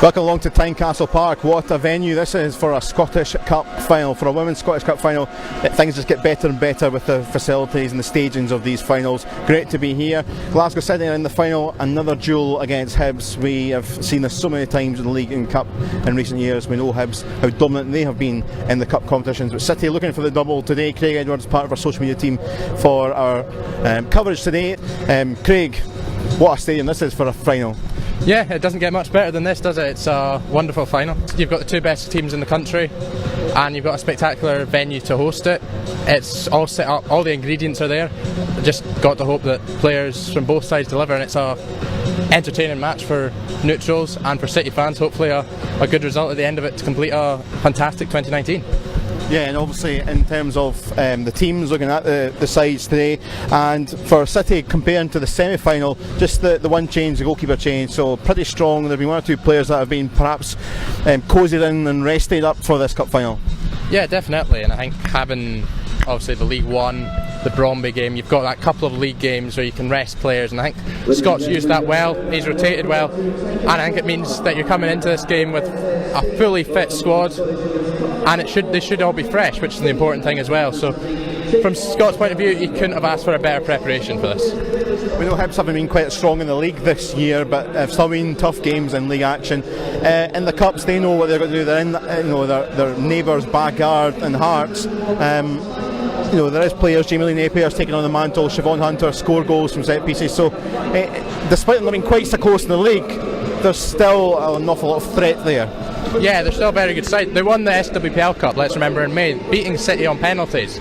Welcome along to Tynecastle Park. What a venue this is for a Scottish Cup final, for a Women's Scottish Cup final. Things just get better and better with the facilities and the stagings of these finals. Great to be here. Glasgow City are in the final, another duel against Hibs. We have seen this so many times in the league and cup in recent years. We know Hibs, how dominant they have been in the cup competitions. But City looking for the double today. Craig Edwards, part of our social media team for our coverage today. Craig, what a stadium this is for a final. Yeah, it doesn't get much better than this, does it? It's a wonderful final. You've got the two best teams in the country and you've got a spectacular venue to host it. It's all set up, all the ingredients are there. Just got to hope that players from both sides deliver, and it's a entertaining match for neutrals and for City fans. Hopefully a good result at the end of it to complete a fantastic 2019. Yeah, and obviously in terms of the teams, looking at the sides today, and for City comparing to the semi-final, just the one change, the goalkeeper change, so pretty strong. There have been one or two players that have been perhaps cozied in and rested up for this cup final. Yeah, definitely, and I think having obviously the League One, the Bromby game, you've got that couple of league games where you can rest players, and I think Scott's used that well. He's rotated well, and I think it means that you're coming into this game with a fully fit squad, and they should all be fresh, which is the important thing as well. So from Scott's point of view, he couldn't have asked for a better preparation for this. We know Hibs haven't been quite strong in the league this year, but have still been tough games in league action. In the cups, they know what they're going to do. They're in their neighbours' backyard and Hearts. There is players, Jamie Lee Napier's taking on the mantle, Siobhan Hunter score goals from set pieces, so despite them not being quite so close in the league, there's still an awful lot of threat there. Yeah, they're still a very good side. They won the SWPL Cup, let's remember, in May, beating City on penalties.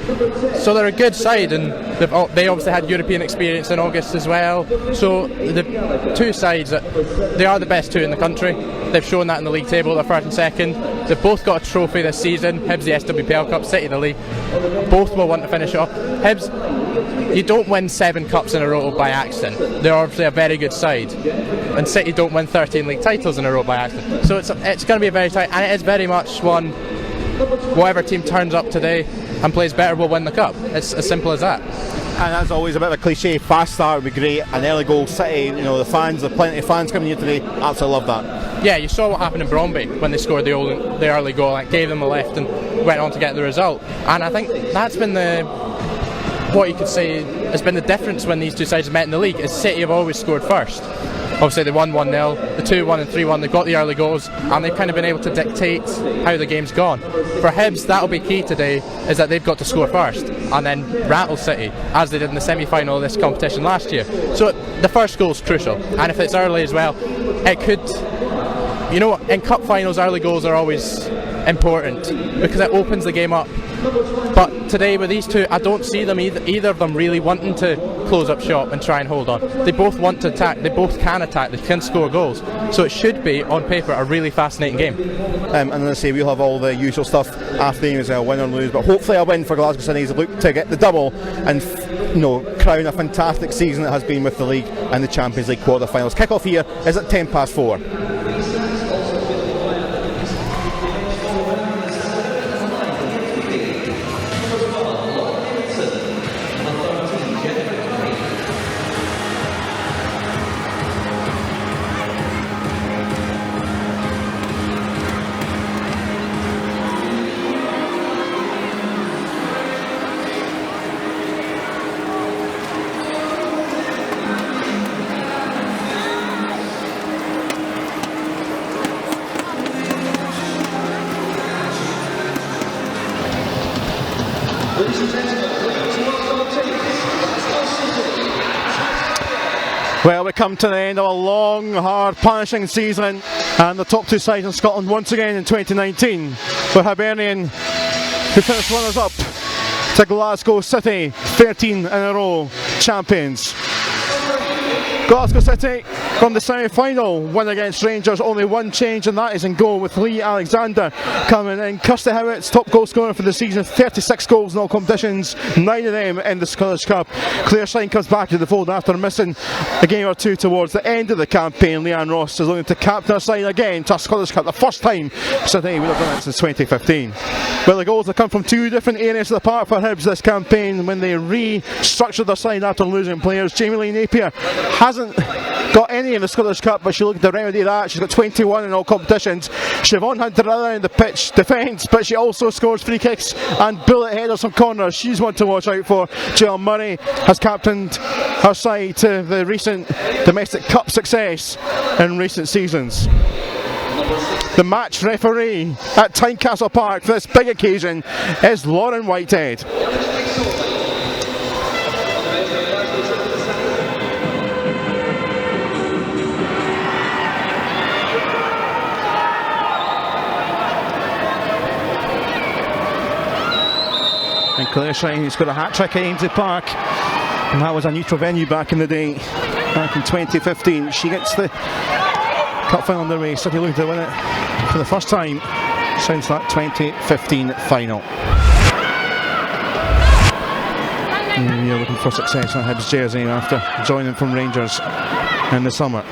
So they're a good side, and they obviously had European experience in August as well. So the two sides, they are the best two in the country. They've shown that in the league table, they're first and second. They've both got a trophy this season. Hibs the SWPL Cup, City the league. Both will want to finish it off. Hibs, you don't win 7 cups in a row by accident. They're obviously a very good side. And City don't win 13 league titles in a row by accident. So it's going to be a very tight, and it is very much one, whatever team turns up today and plays better will win the cup. It's as simple as that. And as always, a bit of a cliche, fast start would be great, an early goal. City, the fans, there are plenty of fans coming here today, absolutely love that. Yeah, you saw what happened in Bromby when they scored the early goal, and gave them a lift and went on to get the result. And I think that's been what you could say has been the difference when these two sides have met in the league, is City have always scored first. Obviously they won 1-0, the 2-1 and 3-1, they've got the early goals, and they've kind of been able to dictate how the game's gone. For Hibs, that'll be key today, is that they've got to score first and then rattle City, as they did in the semi-final of this competition last year. So the first goal's crucial, and if it's early as well, it could, in cup finals early goals are always important because it opens the game up. But today with these two, I don't see them either of them really wanting to close up shop and try and hold on. They both want to attack, they both can attack, they can score goals. So it should be, on paper, a really fascinating game. And as I say, we'll have all the usual stuff after the game as well, win or lose. But hopefully a win for Glasgow City as they look to get the double and crown a fantastic season it has been with the league and the Champions League quarter-finals. Kick-off here is at 4:10. Well, we come to the end of a long, hard, punishing season, and the top two sides in Scotland once again in 2019, with Hibernian who finished runners-up to Glasgow City, 13 in a row champions. Glasgow City from the semi-final win against Rangers. Only one change, and that is in goal with Lee Alexander coming in. Kirsty Howitt's top goal scorer for the season, 36 goals in all competitions, 9 of them in the Scottish Cup. Claire Shine comes back to the fold after missing a game or two towards the end of the campaign. Leanne Ross is looking to captain her side again to a Scottish Cup, the first time Sydney would have done it since 2015. Well, the goals have come from two different areas of the park for Hibs this campaign when they restructured their side after losing players. Jamie Lee Napier hasn't got any in the Scottish Cup, but she's looking to remedy that. She's got 21 in all competitions. Siobhan Hunter in the pitch defence, but she also scores free kicks and bullet headers from corners. She's one to watch out for. Jill Murray has captained her side to the recent domestic cup success in recent seasons. The match referee at Tynecastle Park for this big occasion is Lauren Whitehead. And Claire Shine, who's got a hat-trick at Ainsley Park, and that was a neutral venue back in the day, back in 2015. She gets the cup final underway. City looking to win it for the first time since that 2015 final. We are looking for success on Hibs jersey after joining from Rangers in the summer.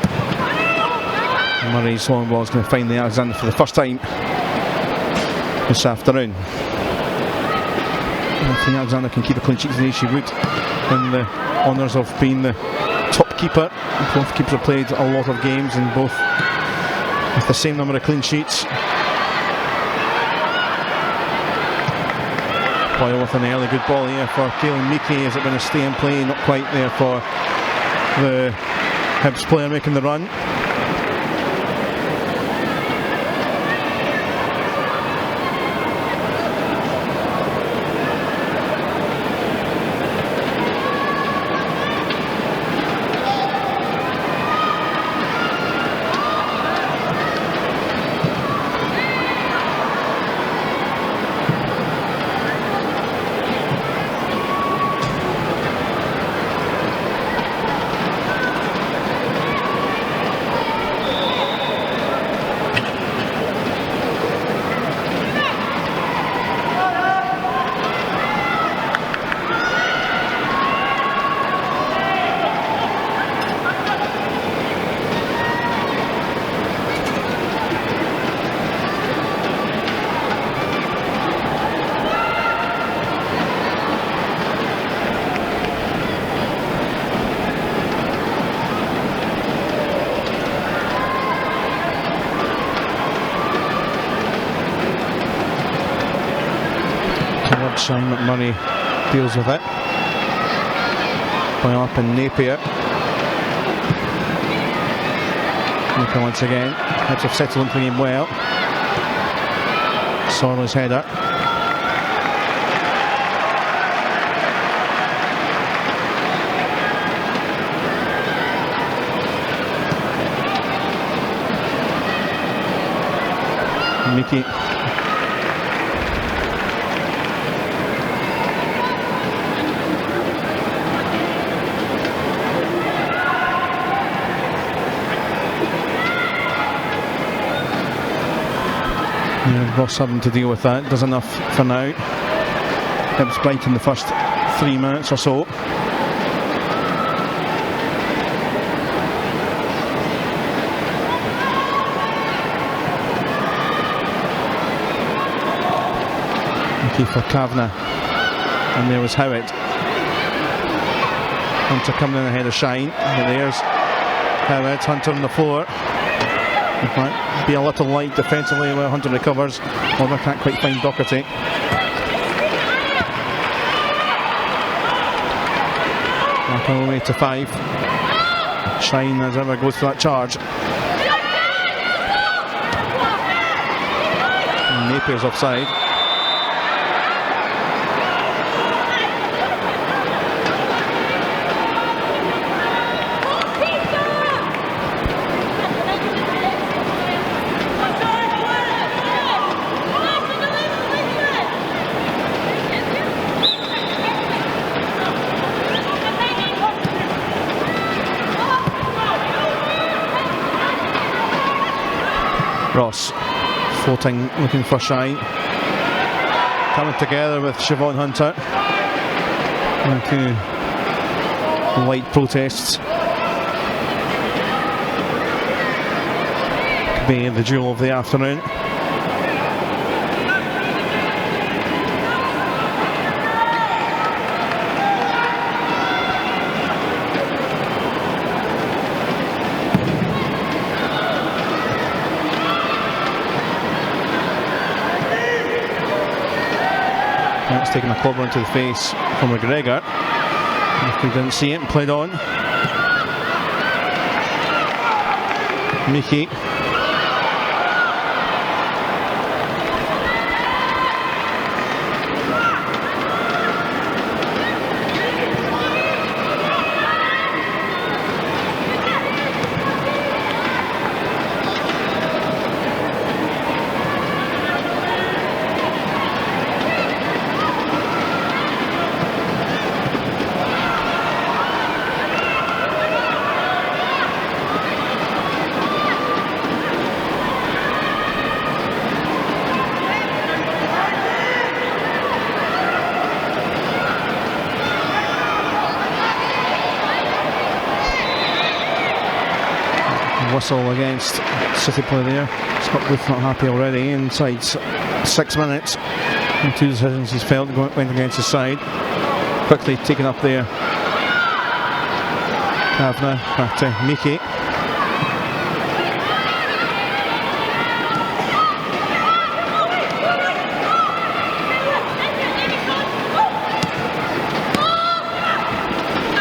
Murray's long ball is going to find the Alexander for the first time this afternoon. I think Alexander can keep a clean sheet today. She would, in the honours of being the top keeper. Both keepers have played a lot of games and both with the same number of clean sheets. Boyle with an early good ball here for Kaelin Meekie. Is it going to stay in play? Not quite there for the Hibs player making the run. Shine McMurray deals with it. Boyle up in Napier. Napier once again. Hibs have settled into the game well. Sorley's header. Meekie. Ross having to deal with that, does enough for now. Hibs bite in the first 3 minutes or so. Okay for Kavanagh, and there was Howitt. Hunter coming in ahead of Shine, and there's Howitt, Hunter on the floor. In fact, be a little light defensively while Hunter recovers. Although I can't quite find Doherty. Back all the way to 5. Shine as ever goes for that charge. And Napier's offside. cross. Floating, looking for Shine. Coming together with Siobhan Hunter. A few light protests. Could be the duel of the afternoon. That's taking a club into the face from McGregor. If we didn't see it, and played on. Mickey. Whistle against City play there. Scott Booth not happy already. Inside 6 minutes. And 2 decisions he's felt went against his side. Quickly taken up there. Kavanagh back to Miki.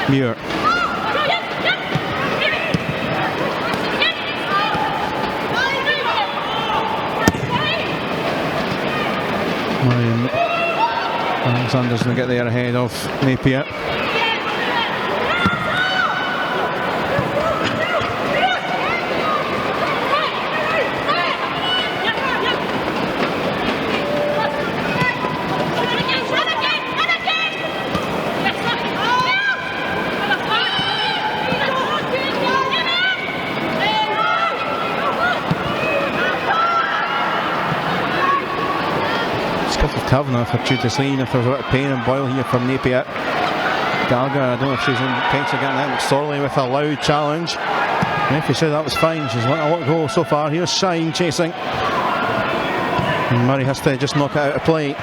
Muir. Alexander's going to get there ahead of Napier. Kavanagh for Tudor Lee, if there's a bit of pain and boil here from Napier. Gallagher, I don't know if she's in pain to get that. McSorley with a loud challenge. And if you said that was fine, she's let a lot go so far. Here's Shine chasing. And Murray has to just knock it out of play.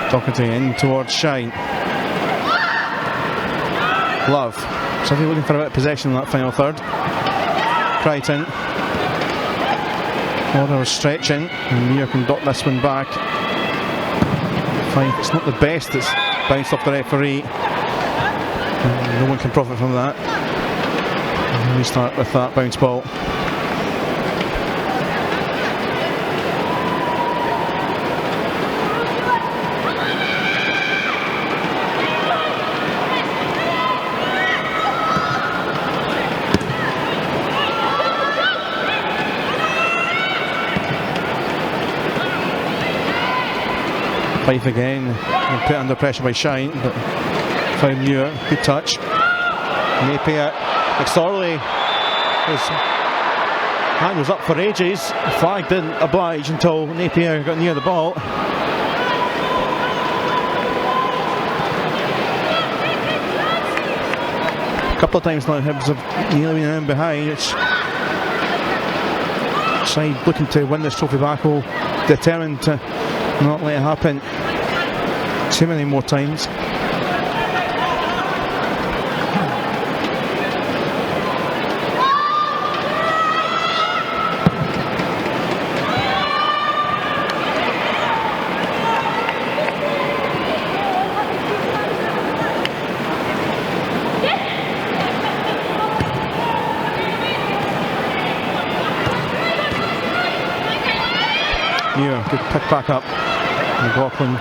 Doherty in towards Shine. Love. So if you're looking for a bit of possession in that final third. Crichton. Order stretching. And Muir can dot this one back. Fine. It's not the best. It's bounced off the referee. No one can profit from that. And we start with that bounce ball. Fife again, put under pressure by Shine, but found Muir, good touch. Napier, McSorley, his hand was up for ages, the flag didn't oblige until Napier got near the ball. A couple of times now Hibs have nearly been in behind. It's side looking to win this trophy back, determined to not let it happen too many more times. Yeah, good pick back up. McLaughlin,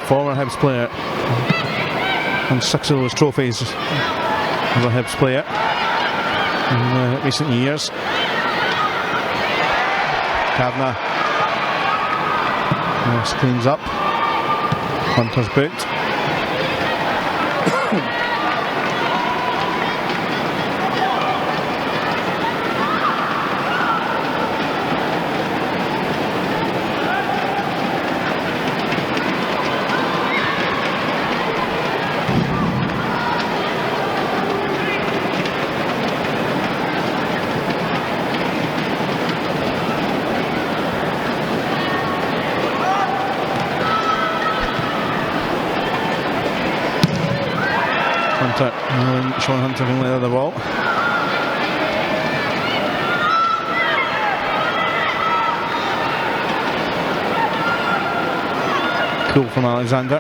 former Hibs player, and 6 of those trophies as a Hibs player in recent years. Kavanagh. Ross cleans up. Hunter's booked. Sean Hunter can let the ball. Cool from Alexander.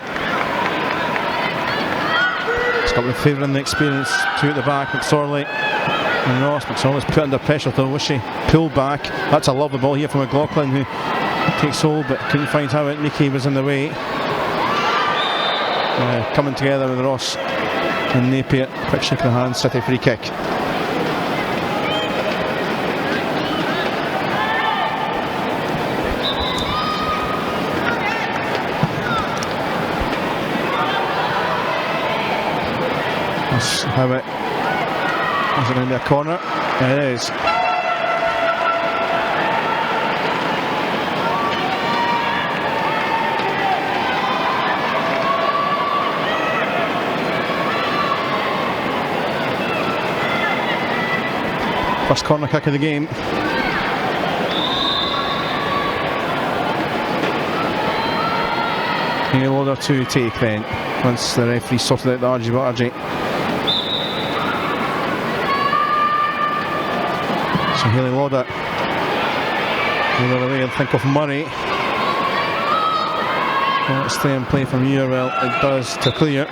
He's got the favouring the experience. Two at the back, McSorley and Ross. McSorley's put under pressure though, was she? Pulled back. That's a lovely ball here from McLaughlin, who takes hold but couldn't find how it. Nicky was in the way. Coming together with Ross and Napier. Quick shake of the hand, City free kick. That's how it. Is it going to be a corner? It is. First corner kick of the game. Haley Lauder to take then, once the referee sorted out the argy-bargy. So Haley Lauder the other way and think of Murray. Well, let's stay and play from here. Well, it does to clear.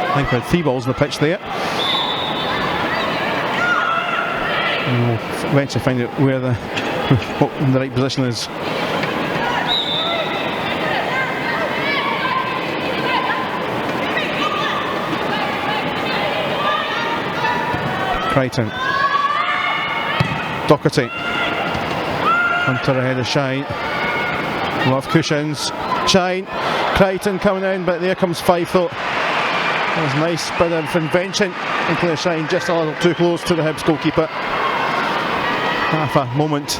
I think we had 3 balls on the pitch there. And we'll eventually find out where what the right position is. Crichton. Doherty. Hunter ahead of Shine. Love cushions. Shine. Crichton coming in, but there comes Fife though. That was a nice bit of invention, including Shine just a little too close to the Hibs goalkeeper. Half a moment.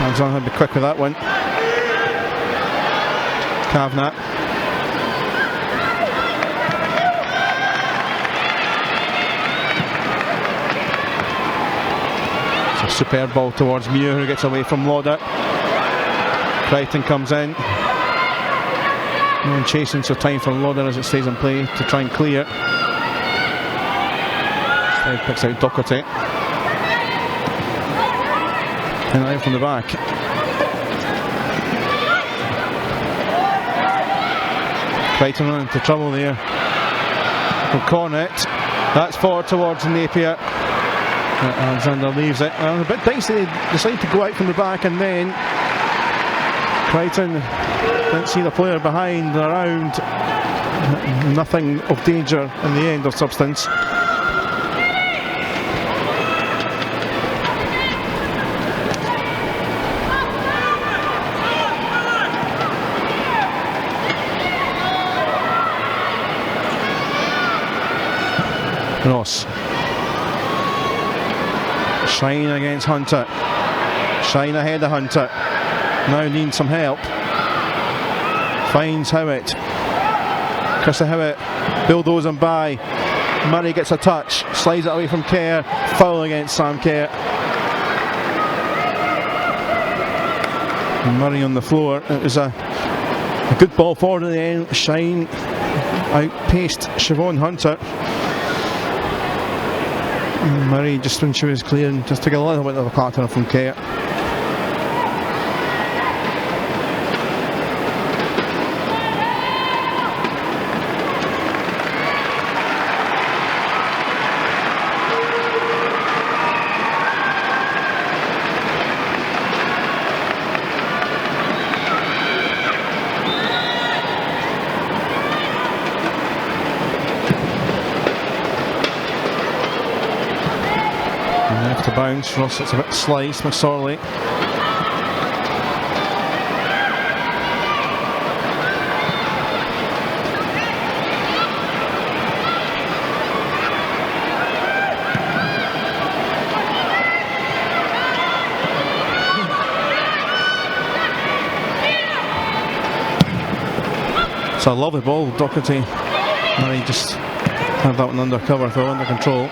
Alexander had to be quick with that one. Kavanagh. Superb ball towards Muir, who gets away from Lauder. Crichton comes in. No one chasing, so time for Lauder as it stays in play to try and clear. Slide picks out Doherty. And out from the back. Crichton running into trouble there. Will corner it. That's forward towards Napier. Alexander leaves it. A bit dicey, they decide to go out from the back, and then Crichton didn't see the player behind, around. Nothing of danger in the end of substance. Ross. Shine against Hunter. Shine ahead of Hunter. Now needs some help. Finds Howitt. Chris Howitt bulldozing by. Murray gets a touch. Slides it away from Kerr. Foul against Sam Kerr. And Murray on the floor. It was a good ball forward in the end. Shine outpaced Siobhan Hunter. Murray, just when she was clearing, just took a little bit of a pattern from Kerr. to bounce. Ross, it's a bit sliced. McSorley. It's a lovely ball, Doherty. And he just had that one under cover though, under control.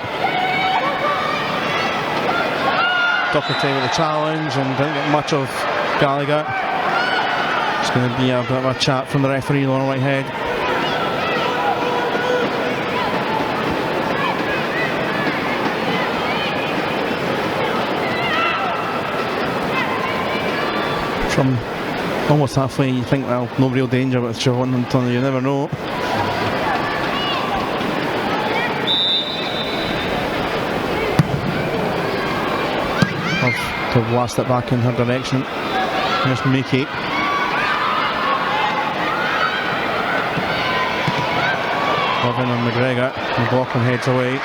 Doherty with a challenge and didn't get much of Gallagher. It's going to be a bit of a chat from the referee along right head. From almost halfway you think, well, no real danger with Siobhan until you never know. To blast it back in her direction. Here's Mickey. Lovin and McGregor. McLaughlin heads away.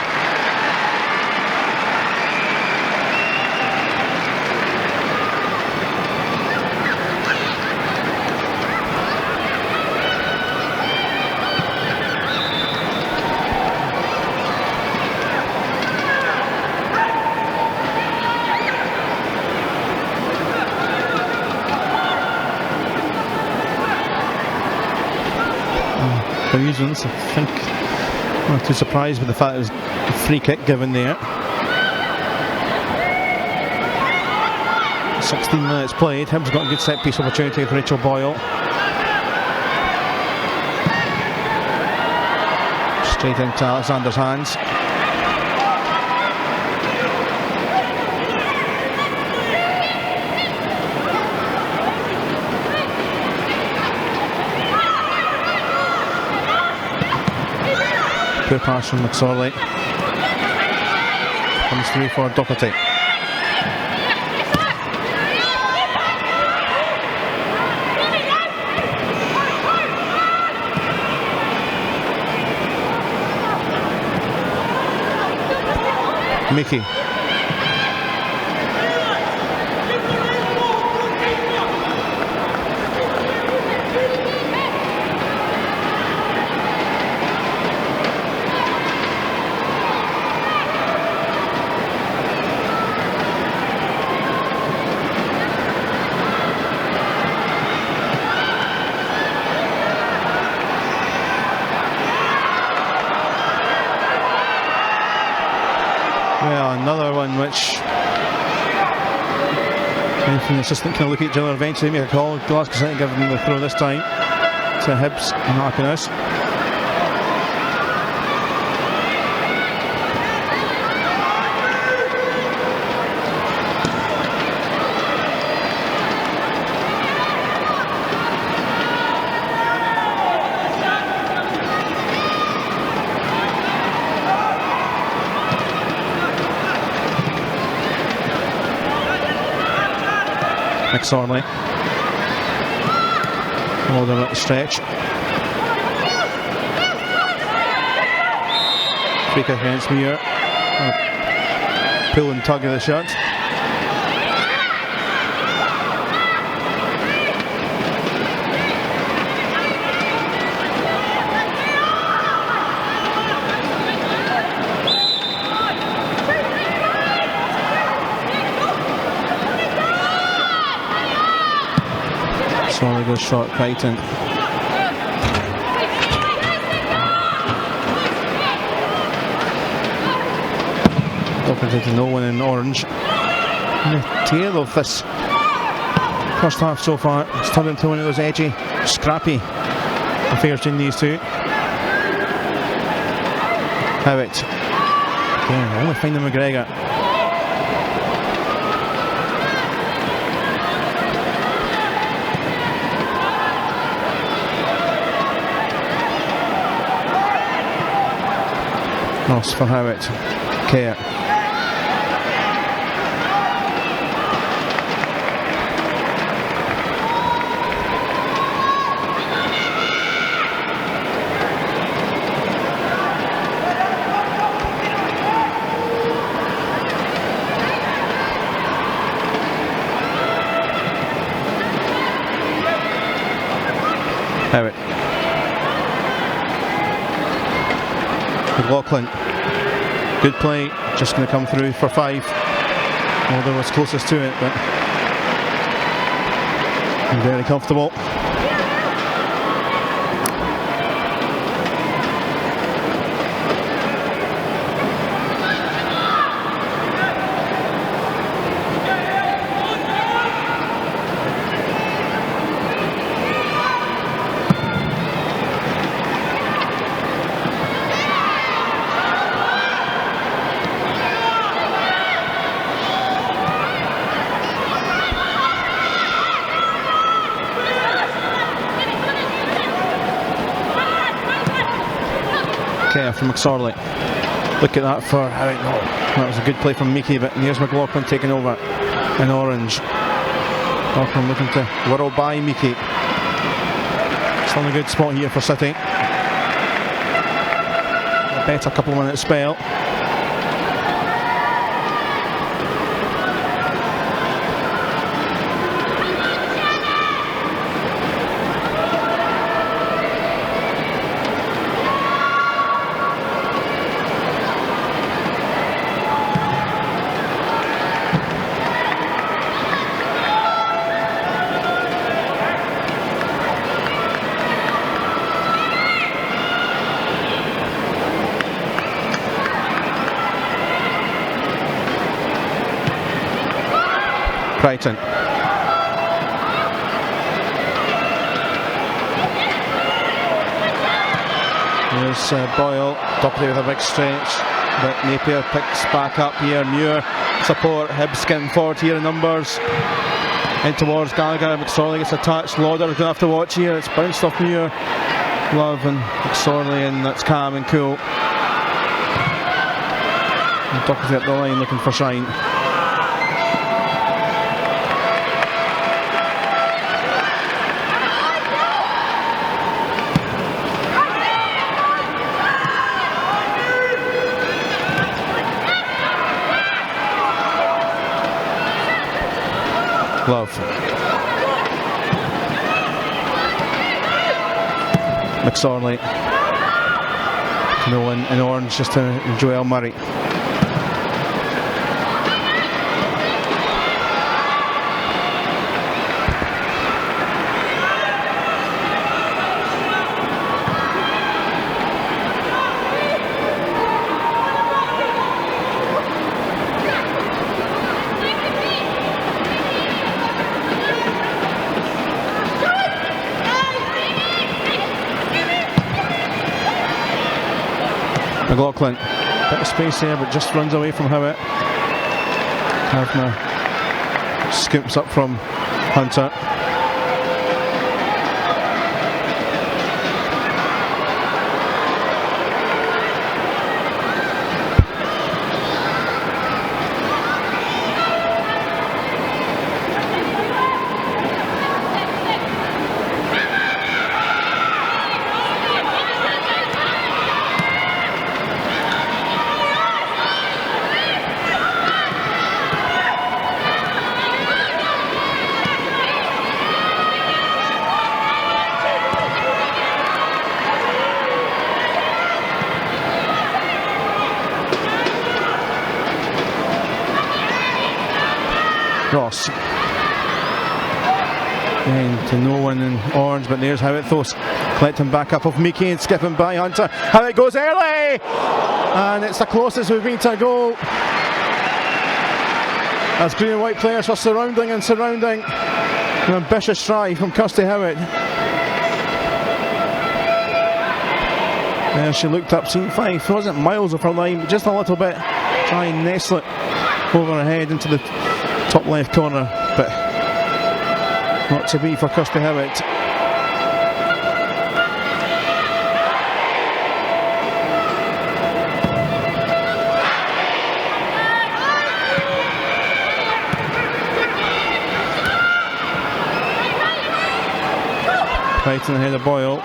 For reasons, I think I'm not too surprised with the fact it was a free kick given there. 16 minutes played. Hibs got a good set piece opportunity with Rachel Boyle. Straight into Alexander's hands. Poor pass from McSorley. Comes through for Doherty. Mickey. Well, another one which the assistant can look at each other eventually, make a call. Glasgow City giving them the throw this time to Hibs and happiness. McSorley. Hold on at the stretch. Free kick against Muir. Pull and tug of the shirt. McSorley goes short Crichton. Doherty to no one in orange. And the tail of this first half so far, it's turned into one of those edgy, scrappy affairs between these two. Howitt. Yeah, only finding McGregor. Loss for Howitt. Kerr. McLaughlin. Good play, just going to come through for 5. Although was closest to it, but very comfortable. From McSorley. Look at that for how that was a good play from Meekie, but here's McLaughlin taking over in orange. McLaughlin looking to whirl by Meekie. Still in a good spot here for City. A better couple of minutes spell. Crichton. There's Boyle, top there with a big stretch, but Napier picks back up here. Muir support, Hibs getting forward here in numbers. In towards Gallagher, McSorley gets attached. Lauder going to have to watch here. It's bounced off Muir. Love and McSorley, and that's calm and cool. And Doherty up the line looking for Shine. Love. McSorley. No in orange just to Joel Murray. McLaughlin, bit of space there, but just runs away from Howitt. Kavanagh scoops up from Hunter. Ross. And to no one in orange, but there's Howitt though, collecting back up of Meekie and skipping by Hunter. Howitt goes early! And it's the closest we've been to a goal. As green and white players are surrounding and surrounding. An ambitious try from Kirsty Howitt. There she looked up, seen 5, wasn't miles of her line, but just a little bit. Try and nestle it over her head into the top left corner, but not to be for Kirsty Howitt. Right in the head of Boyle.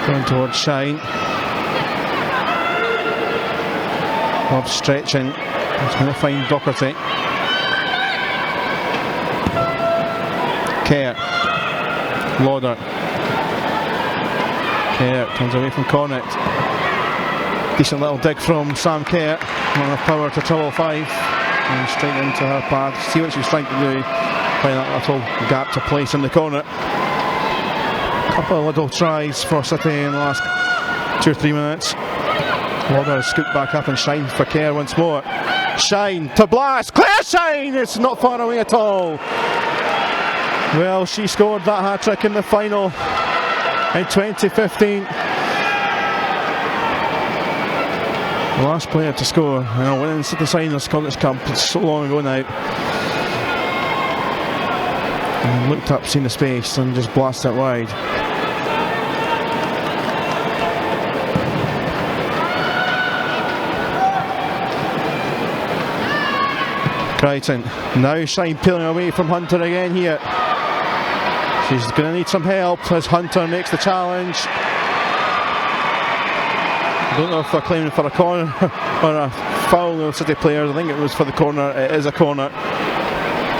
Going towards Shine. Love stretching. He's going to find Doherty. Kerr. Lauder. Kerr comes away from Cornet. Decent little dig from Sam Kerr. Not enough power to trouble 5. And straight into her path. See what she's trying to do. Find that little gap to place in the corner. Couple of little tries for City in the last 2 or 3 minutes. Lauder has scooped back up and Shine for Kerr once more. Shine to blast. Claire Shine! It's not far away at all. Well, she scored that hat-trick in the final in 2015. The last player to score in a winning City side in the Scottish Cup. It's so long ago now. And looked up, seen the space and just blasted it wide. Crichton, now Shine peeling away from Hunter again here. She's going to need some help as Hunter makes the challenge. I don't know if they're claiming for a corner or a foul of City players. I think it was for the corner. It is a corner.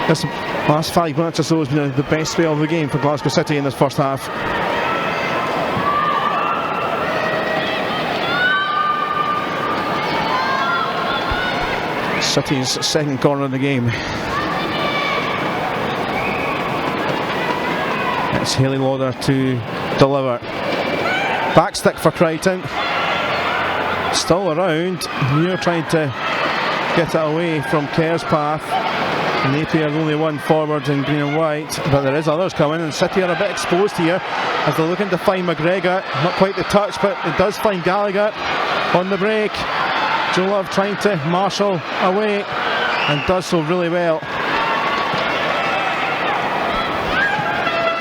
This last 5 minutes or so has been the best spell of the game for Glasgow City in this first half. City's second corner of the game. It's Hayley Lauder to deliver. Backstick for Crichton. Still around. Muir trying to get it away from Kerr's path. Napier only one forward in green and white, but there is others coming, and City are a bit exposed here as they're looking to find McGregor. Not quite the touch, but it does find Gallagher on the break. Joe Love trying to marshal away and does so really well.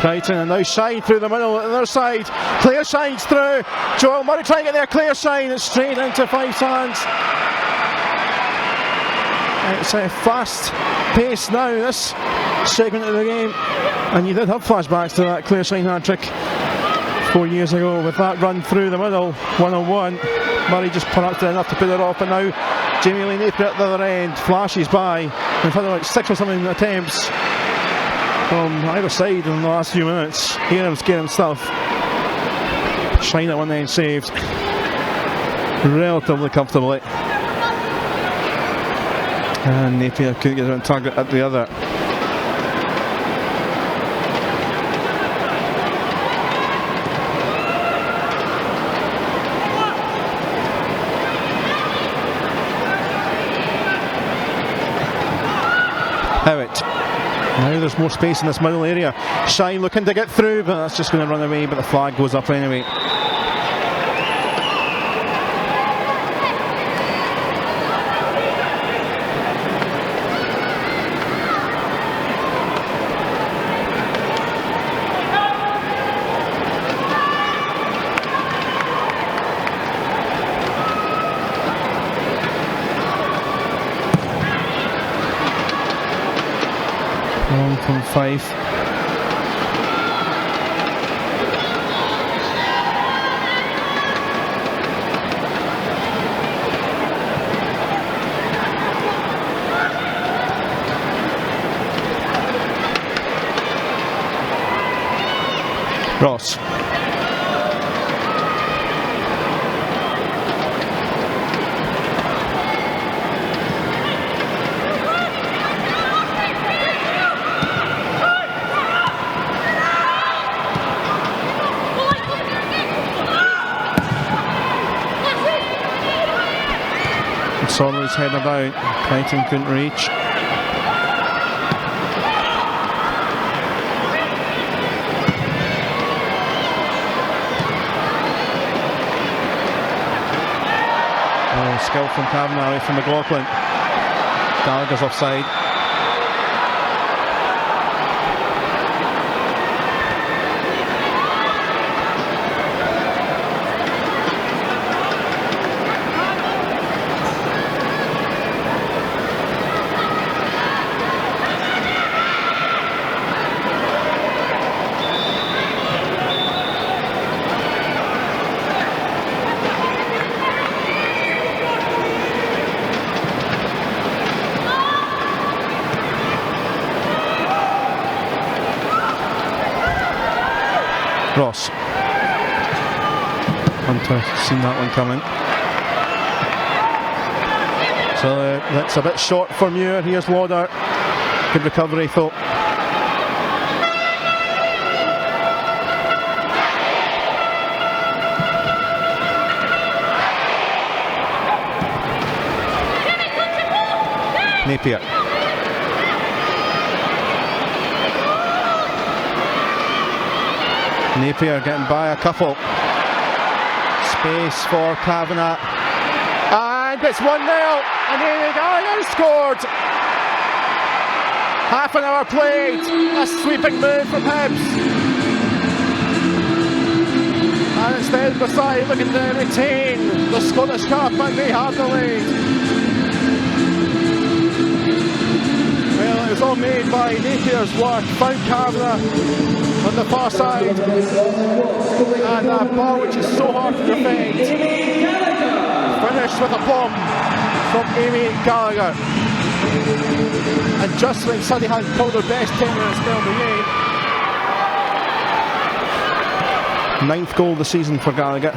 Crichton and now Shine through the middle at the other side. Claire Shine's through. Joel Murray trying to get there. Claire Shine. It's straight into Five's hands. It's a fast pace now, this segment of the game. And you did have flashbacks to that Claire Shine hat-trick 4 years ago with that run through the middle, 1-on-1. Murray just perhaps did enough to put it off, but now Jamie Lee Napier at the other end flashes by. We've had like 6 or something attempts from either side in the last few minutes. Hear him scaring stuff. Shine at one end saved relatively comfortably. And Napier couldn't get on target at the other. Howitt. Now there's more space in this middle area. Shine looking to get through, but that's just going to run away, but the flag goes up anyway. From Fife. Ross. Sonley's head about. Crichton couldn't reach. Oh, skill from Kavanagh away from McLaughlin. Gallagher's offside. Hunter seen that one coming. So that's a bit short for Muir. Here's Lauder. Good recovery though. Napier. Napier getting by a couple. Space for Kavanagh. And it's 1-0. And Amy Gallagher scored. Half an hour played. A sweeping move from Hibs. And it's then beside looking to retain the Scottish Cup, and they have the lead. Well, it was all made by Napier's work. Found Kavanagh on the far side. And that ball, which is so hard to defend, finished with a bomb from Amy Gallagher. And just when Sunday had called their best 10-minute spell of the game. 9th goal of the season for Gallagher.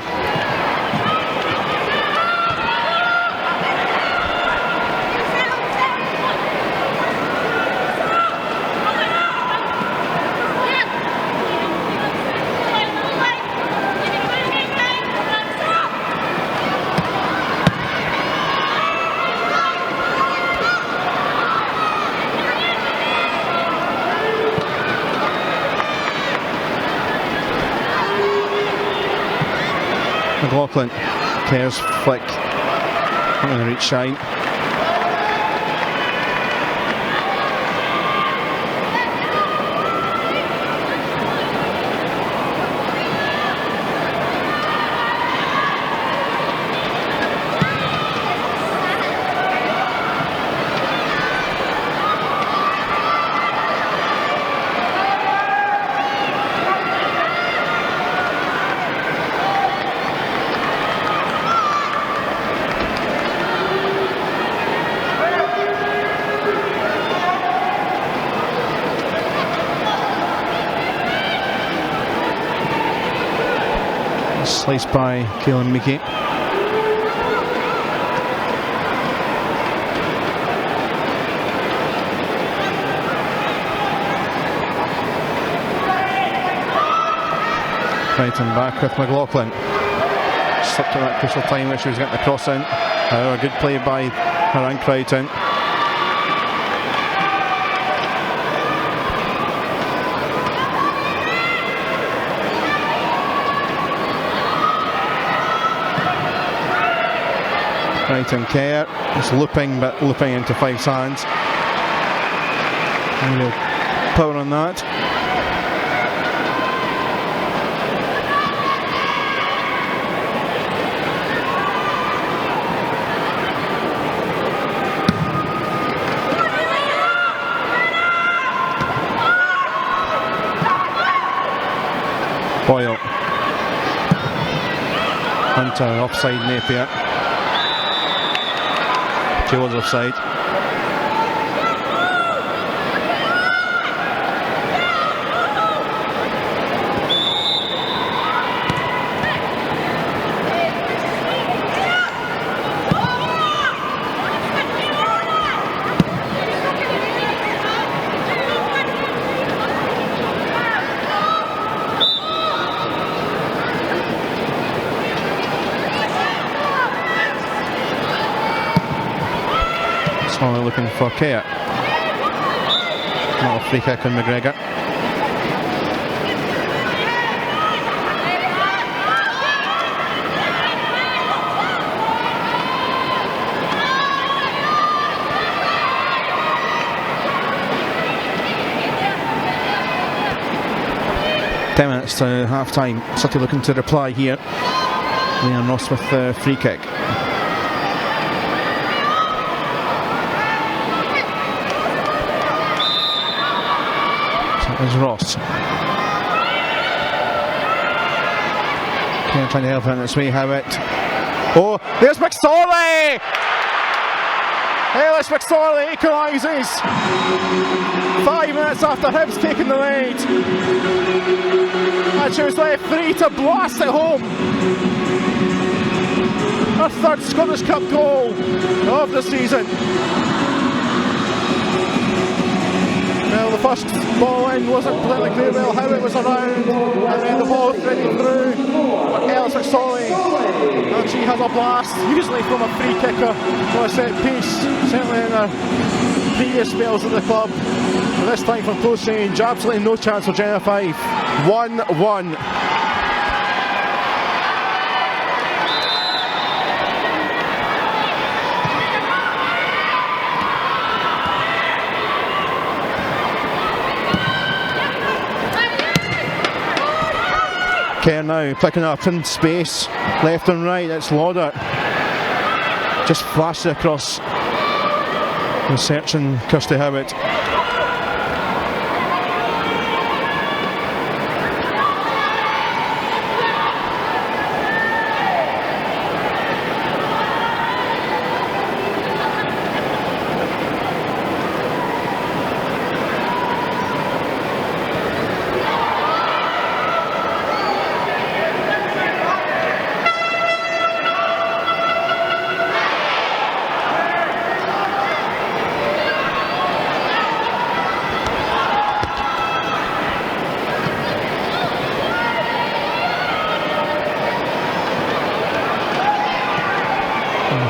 McLaughlin, Kerr's flick, not going to reach Shine. Sliced by Caelan Mickey. Crichton back with McLaughlin. Slipped at that crucial time where she was getting the cross in. A good play by her and Crichton. Crichton Kerr is looping, but looping into Fife's hands. And we'll power on that. Boyle. Hunter offside Napier. She was offside. Smalley looking for Kerr. Not a free kick on McGregor. Ten minutes to half time. City looking to reply here. Leon Ross with the free kick. There's Ross. Trying to help in its way, Howitt. Oh, there's McSorley! Ellis McSorley equalises. 5 minutes after Hibs taking the lead. and she was left free to blast it home. Her third Scottish Cup goal of the season. Well, the first ball in wasn't completely clear well how it was around, and then the ball threading through. But Ellis McSorley, and she has a blast, usually from a free kicker or a set piece, certainly in her previous spells at the club. And this time from close range, absolutely no chance for Jenna Fife. 1-1. Kerr now picking up in space, left and right, it's Lauder. Just flashed it across, researching Kirsty Howitt.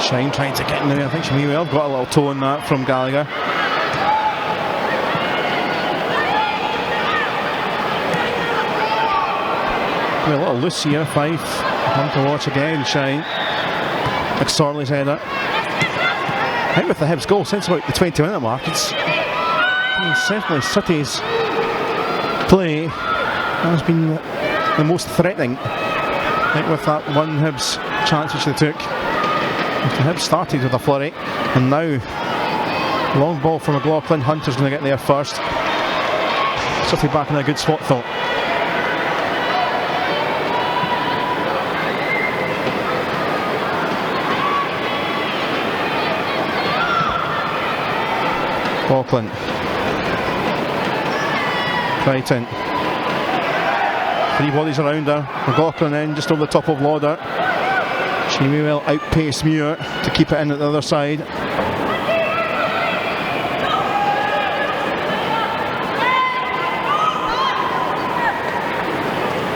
Shine trying to get in there. I think she may well have got a little toe in that from Gallagher. A little loose here, Fife. One to watch again, Shine. McSorley's header. I think with the Hibs goal since about the 20-minute mark, it's certainly City's play has been the most threatening. I think with that one Hibs chance which they took. The Hibs started with a flurry, and now long ball from McLaughlin. Hunter's going to get there first. City back in a good spot though. McLaughlin, Crichton, three bodies around her. McLaughlin in just over the top of Lauder. She may well outpace Muir to keep it in at the other side.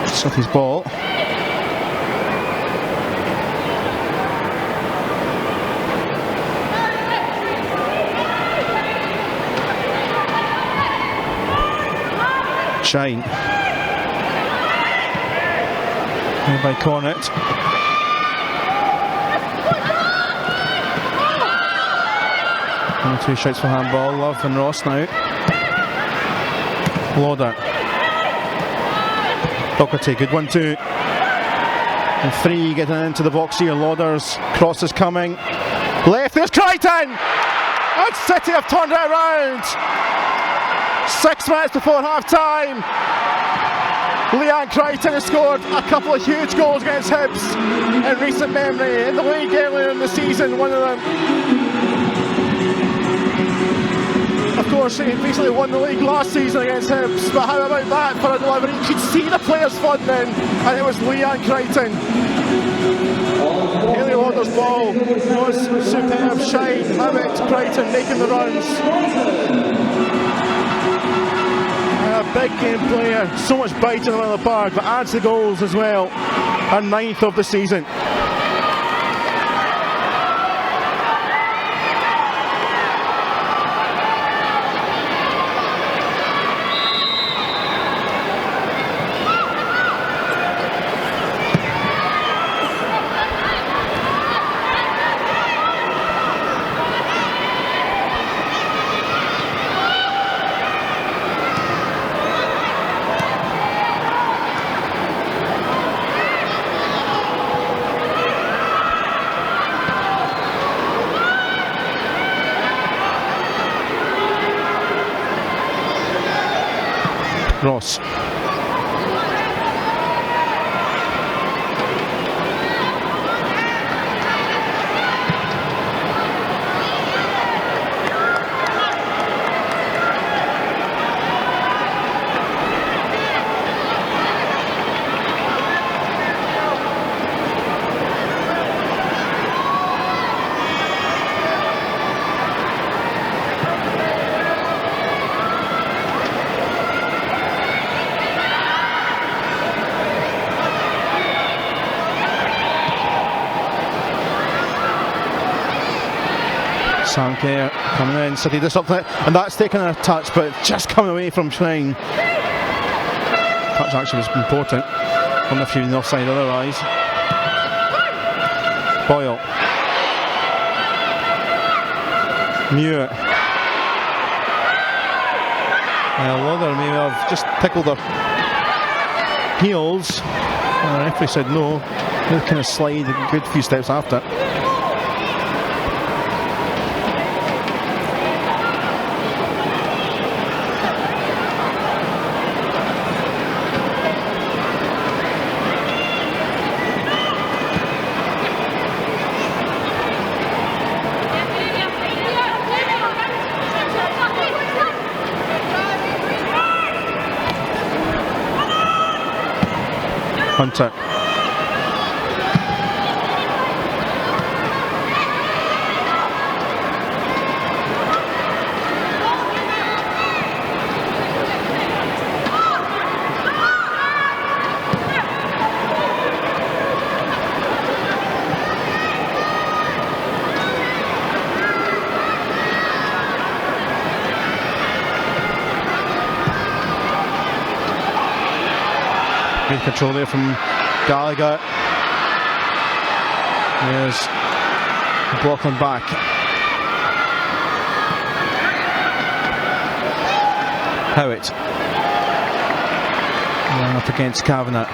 City's ball. Shine. Made by Cornett. Only two shots for handball. Love and Ross now. Lauder. Doherty, good 1-2. And three getting into the box here. Lauder's cross is coming. Left, there's Crichton! And City have turned it around. 6 minutes before half time. Leanne Crichton has scored a couple of huge goals against Hibs in recent memory. In the league earlier in the season, one of them. Of course, she basically won the league last season against Hibs, but how about that for a delivery? You could see the players flooding in, and it was Leanne Crichton. Hayley Lauder's ball was superb. Shine, Hammett, Crichton making the runs. A big game player, so much bite in the middle of the park, but adds the goals as well. Her 9th of the season. Ross. Sam Kerr coming in, City disrupting it, and that's taken a touch, but just coming away from Shrine. Touch actually was important. On the few on the offside otherwise. Boyle. Muir. Lother may have just tickled her heels. The referee said no. They kind of slide a good few steps after. Hunter. Good control there from Gallagher. There's blocking back. Howitt. Line up against Kavanagh.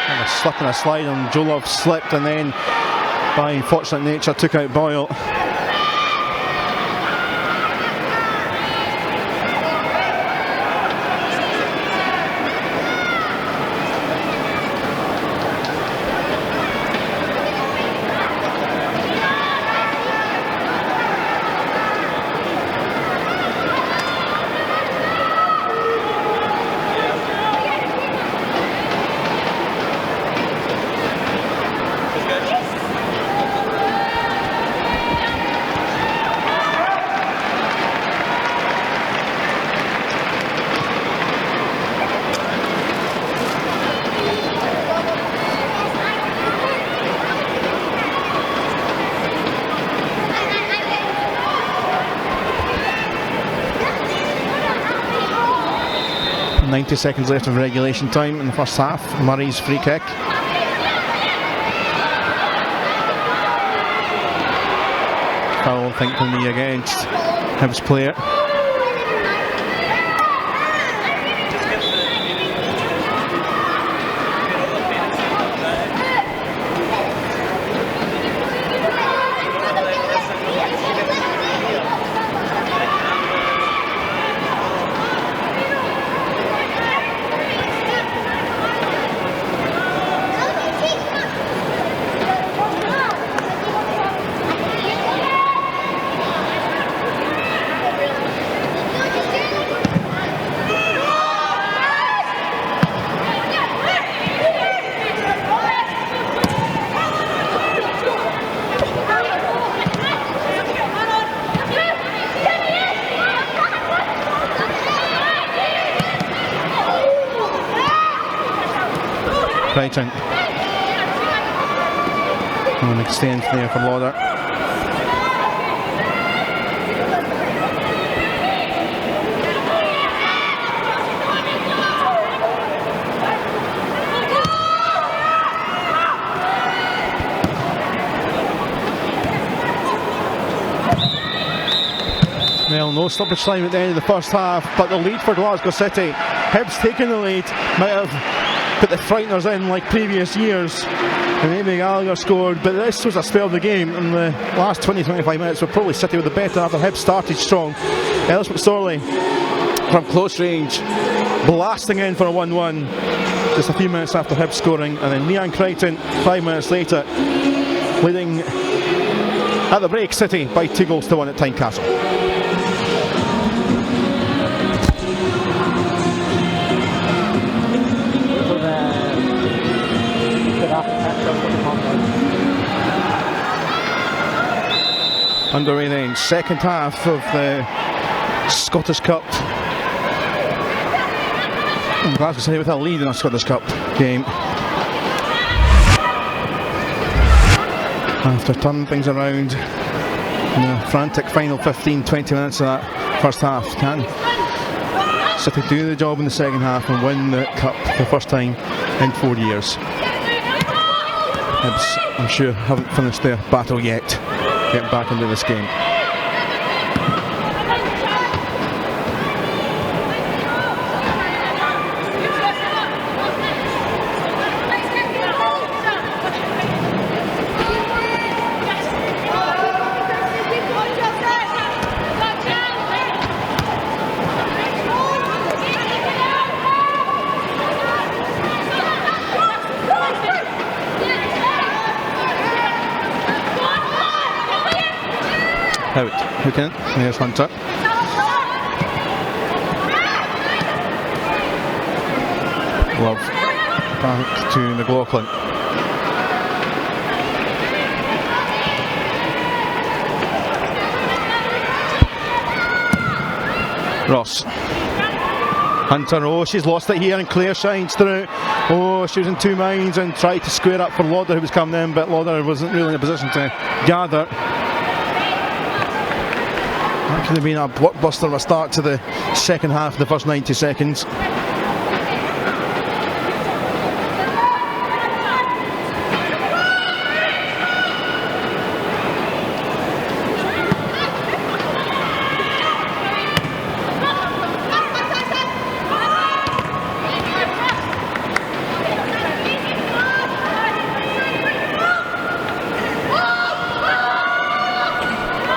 And a slip and a slide, and Jolov slipped, and then by unfortunate nature took out Boyle. .90 seconds left of regulation time in the first half. Murray's free kick. Foul, I think, on the against Hibs player. Brighton. And extend there for Lauder. Well, no stoppage time at the end of the first half, but the lead for Glasgow City. Hibs taking the lead, might have put the frighteners in like previous years, and maybe Gallagher scored, but this was a spell of the game. In the last 20-25 minutes were probably City with the better after Hibs started strong. Ellis McSorley from close range blasting in for a 1-1 just a few minutes after Hibs scoring, and then Nian Crichton 5 minutes later leading at the break City by 2-1 at Tynecastle. Underway then, second half of the Scottish Cup. And Glasgow City with a lead in a Scottish Cup game. after turning things around in the frantic final 15-20 minutes of that first half. Can City do the job in the second half and win the cup for the first time in 4 years? Hibs, I'm sure, haven't finished their battle yet. Get back into this game. Out. Who can? There's Hunter. Love. Back to McLaughlin. Ross. Hunter, oh, she's lost it here, and Claire shines through. Oh, she was in two minds and tried to square up for Lauder, who was coming in, but Lauder wasn't really in a position to gather. That could have been a blockbuster of a start to the second half, the first 90 seconds.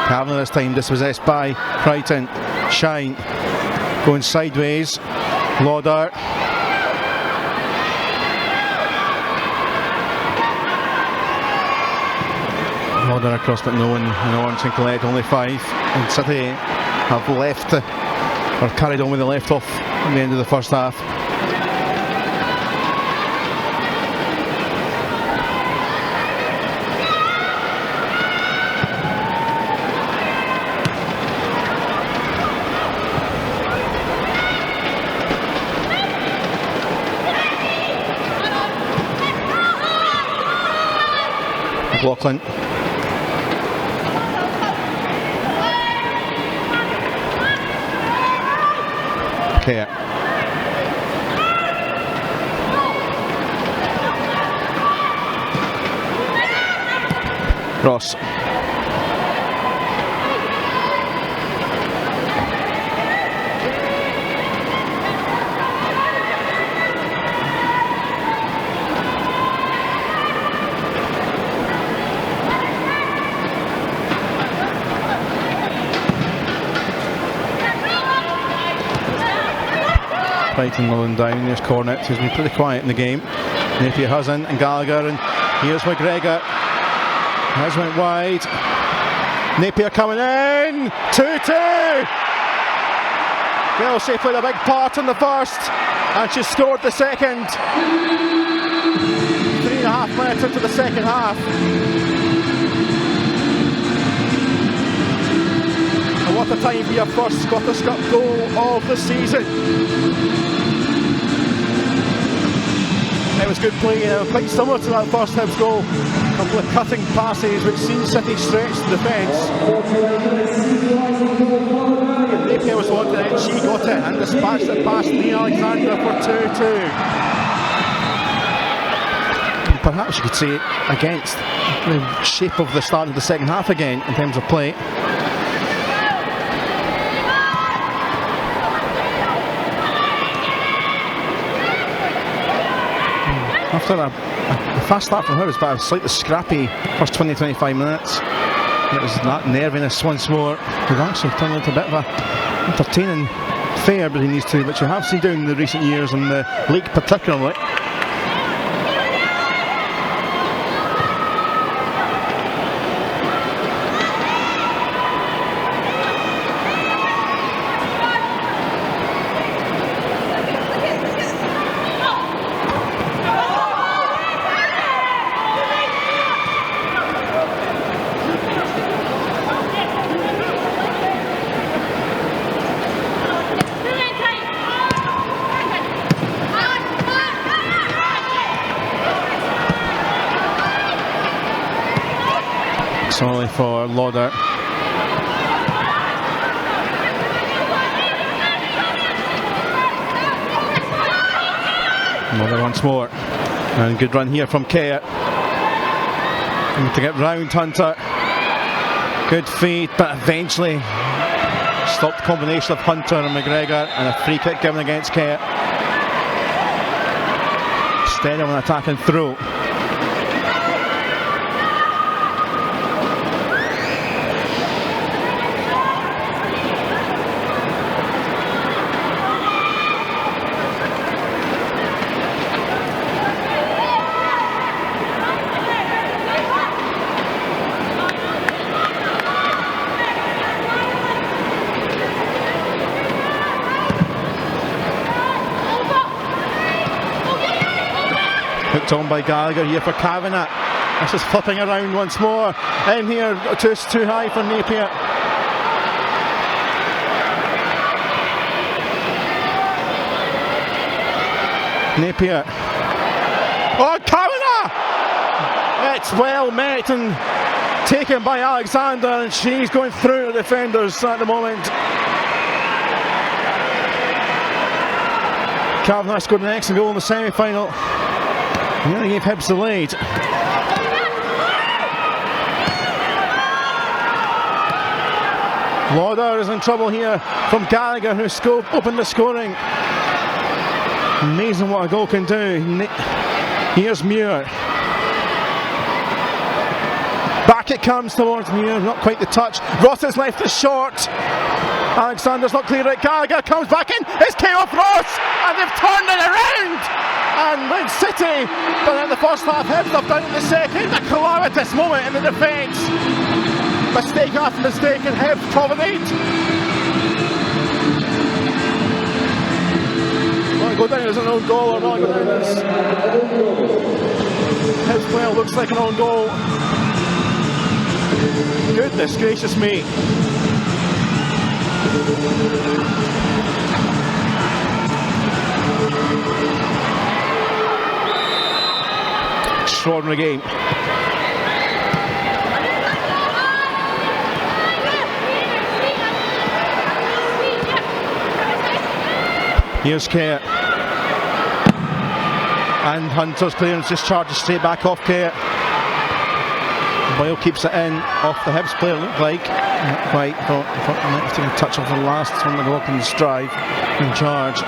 Kavanagh this time dispossessed by Crichton. Shine going sideways. Lauder. Lauder across, but no one in Orange and collect, only 5. And City have left or carried on with the left off at the end of the first half. McLaughlin. Care. Ross. Fighting Mullen down. There's Cornet, who's been pretty quiet in the game. Napier has in, and Gallagher, and here's McGregor. Has went wide. Napier coming in. 2-2. Well, she played a big part in the first, and she scored the second. 3.5 minutes into the second half. And what a time for your first Scottish Cup goal of the season. It was good play, quite similar to that first Hibs goal. A couple of cutting passes which seen City stretch the defence. Napier was wanted it, she got it and dispatched it past Lee Alexander for 2-2. Perhaps you could say against the shape of the start of the second half again in terms of play. After a fast start from her, it was about a slightly scrappy first 20-25 minutes. It was that nerviness once more. It actually turned into a bit of a entertaining affair between these two, which you have seen down in the recent years in the league particularly. Solely for Lauder. Lauder once more. And good run here from Kerr. To get round Hunter. Good feed, but eventually stopped the combination of Hunter and McGregor, and a free kick given against Kerr. Instead of an attacking throw. Hooked on by Gallagher here for Kavanagh. This is flipping around once more. In here, just too high for Napier. Napier. Oh, Kavanagh! It's well met and taken by Alexander, and she's going through the defenders at the moment. Kavanagh scored an excellent goal in the semi-final. He only gave Hibs the lead. Lauder is in trouble here from Gallagher, who opened the scoring. Amazing what a goal can do. Here's Muir. Back it comes towards Muir, not quite the touch. Ross has left it short. Alexander's not clear it. Gallagher comes back in. It's K-off Ross, and they've turned it around. And Man City, but in the first half, Hibs have done it in the second. A calamitous moment in the defence. Mistake after mistake, and Hibs promenade. Will it go down as an own goal or not go down as Hibs player looks like an own goal. Goodness gracious me. Extraordinary game. Here's Kerr. And Hunter's clearance just charges straight back off Kerr. Boyle keeps it in off the Hibs player, looked like. Not quite, but taking a touch off the last from the Gloucester's drive in charge.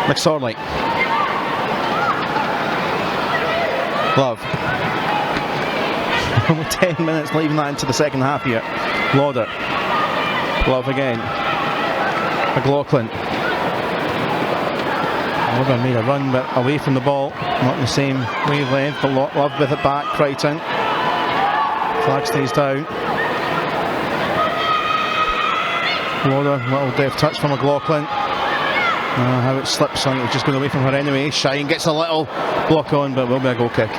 McSorley. Love. Only 10 minutes leaving that into the second half here. Lauder. Love again. McLaughlin. Lauder made a run but away from the ball. Not in the same wavelength, but Love with it back. Crichton. Flag stays down. Lauder, little deft touch from McLaughlin. How it slips on, it was just going away from her anyway. Shine gets a little block on, but will be a goal kick.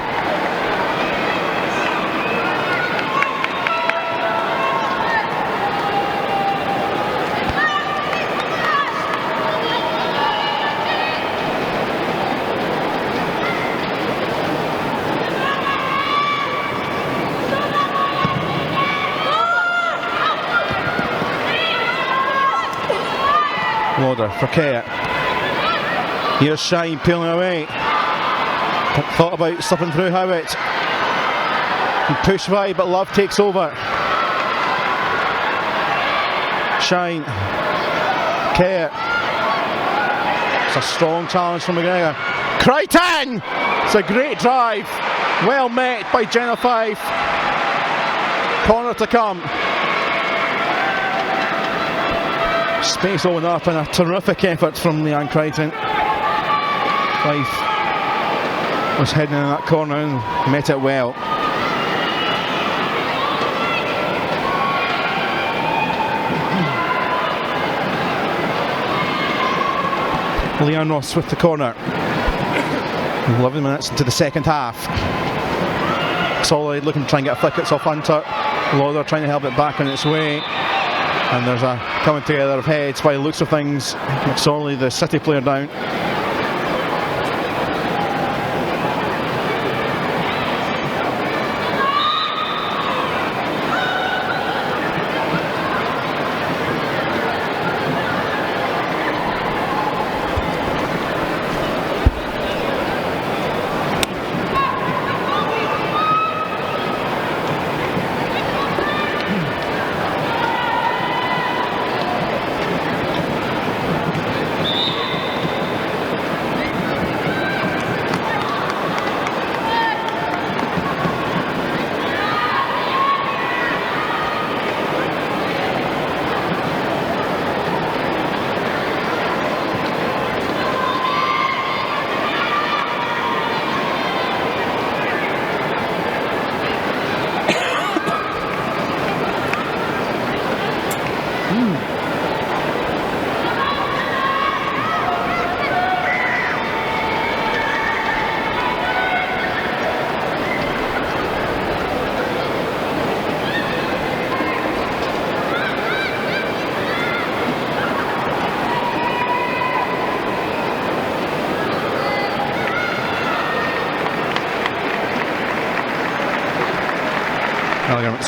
Lauder for Kerr. Here's Shine peeling away. Thought about slipping through Howitt. And pushed wide, but Love takes over. Shine. Kerr. It's a strong challenge from McGregor. Crichton! It's a great drive. Well met by Jenna Fife. Corner to come. Space opened up and a terrific effort from Leanne Crichton. Fife was heading in that corner and met it well. Leon Ross with the corner. 11 minutes into the second half. Solid looking to try and get a flick. It's off Hunter. Lauder trying to help it back on its way. And there's a coming together of heads by the looks of things. McSorley, the City player, down.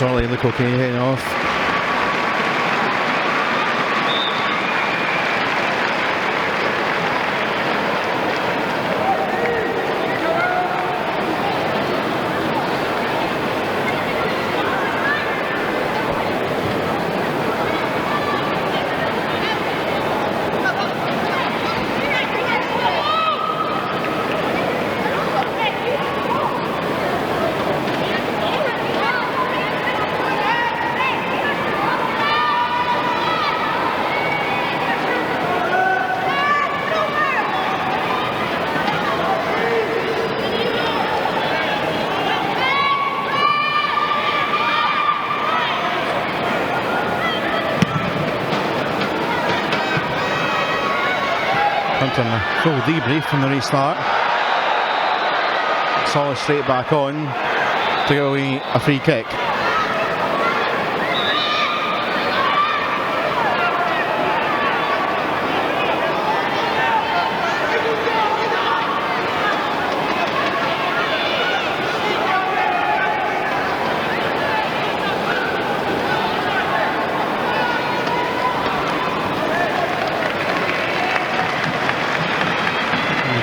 McSorley look okay heading off. Hunter a full debrief from the restart. Solid straight back on to go away a free kick.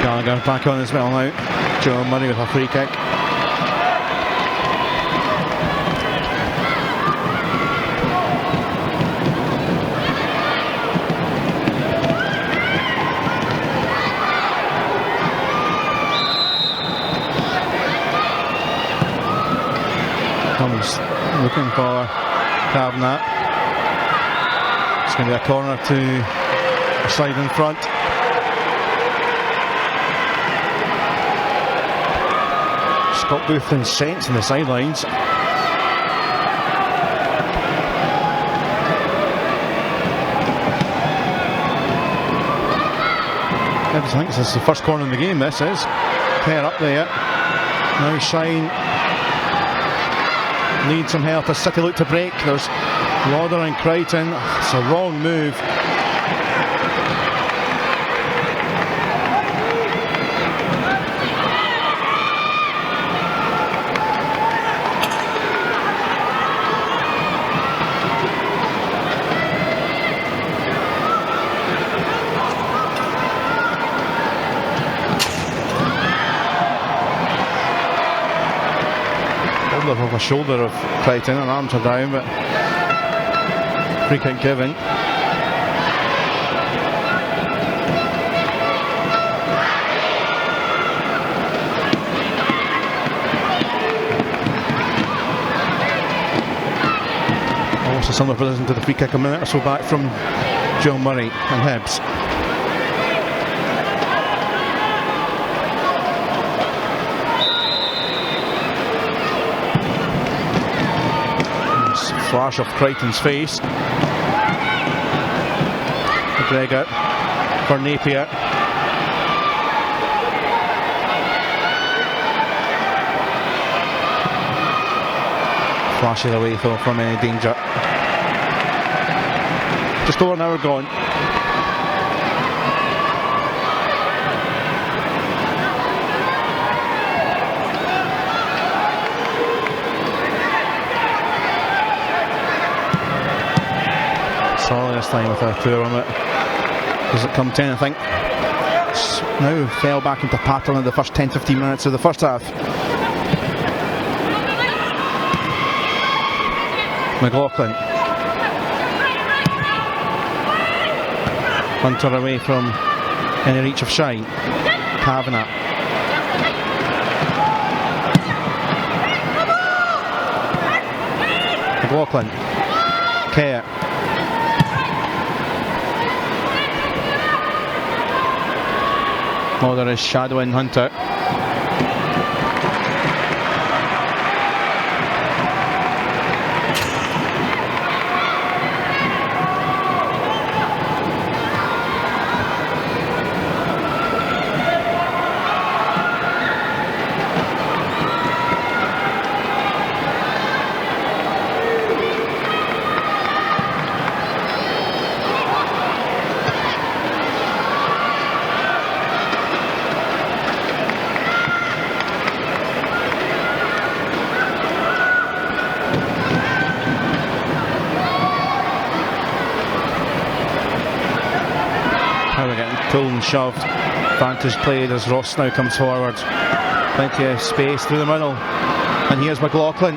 Gallagher back on as well now. Joe Murray with a free kick. Comes looking for Kavanagh. It's going to be a corner to the side in front. Scott Booth and Saints on the sidelines. I think this is the first corner in the game. This is pair up there. Now Shine needs some help as City look to break. There's Lauder and Crichton. It's a wrong move. Off a shoulder of Crichton and arms are down, but free kick given. Almost a similar position to the free kick a minute or so back from Joe Murray and Hibs. Flash of Crichton's face. McGregor for Napier. Flashes away though from any danger. Just over an hour gone. Solly this time with a poor on it. Does it come 10, I think. Now fell back into pattern in the first 10-15 minutes of the first half. McLaughlin. Hunter away from any reach of shine. Kavanagh. McLaughlin. Kerr. Mulder is shadowing Hunter. Pulled and shoved. Vantage played as Ross now comes forward. Plenty of space through the middle. And here's McLaughlin.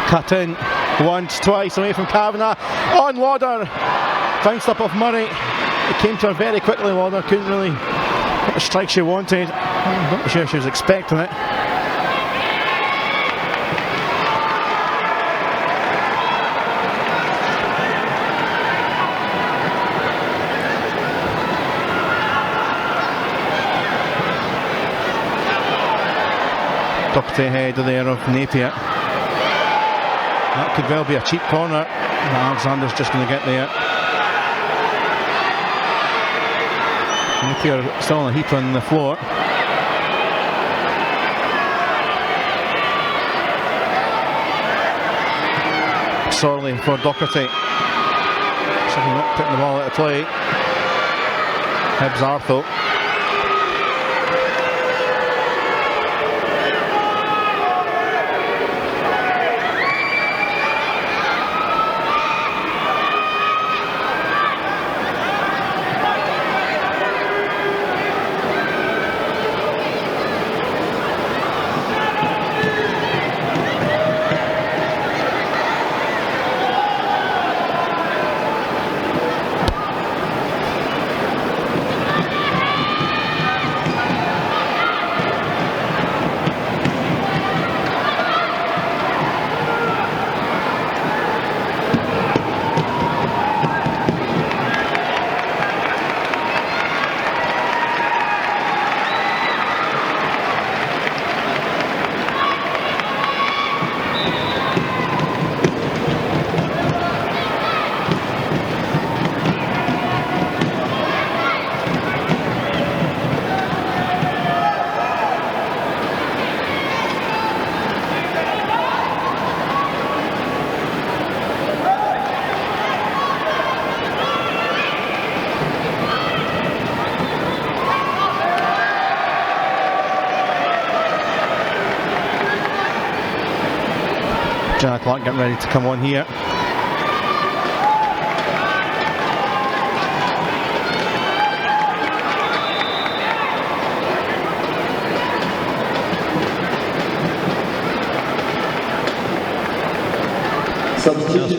Cut in. Once, twice away from Kavanagh. On Lauder. Bounced up off Murray. It came to her very quickly. Lauder couldn't really get the strike she wanted. I'm not sure she was expecting it. Up to the head there of Napier. That could well be a cheap corner. Alexander's just going to get there. Napier still on a heap on the floor. Sorley for Docherty. Certainly not putting the ball out of play. Hibs Arthur. Jenna Clark getting ready to come on here.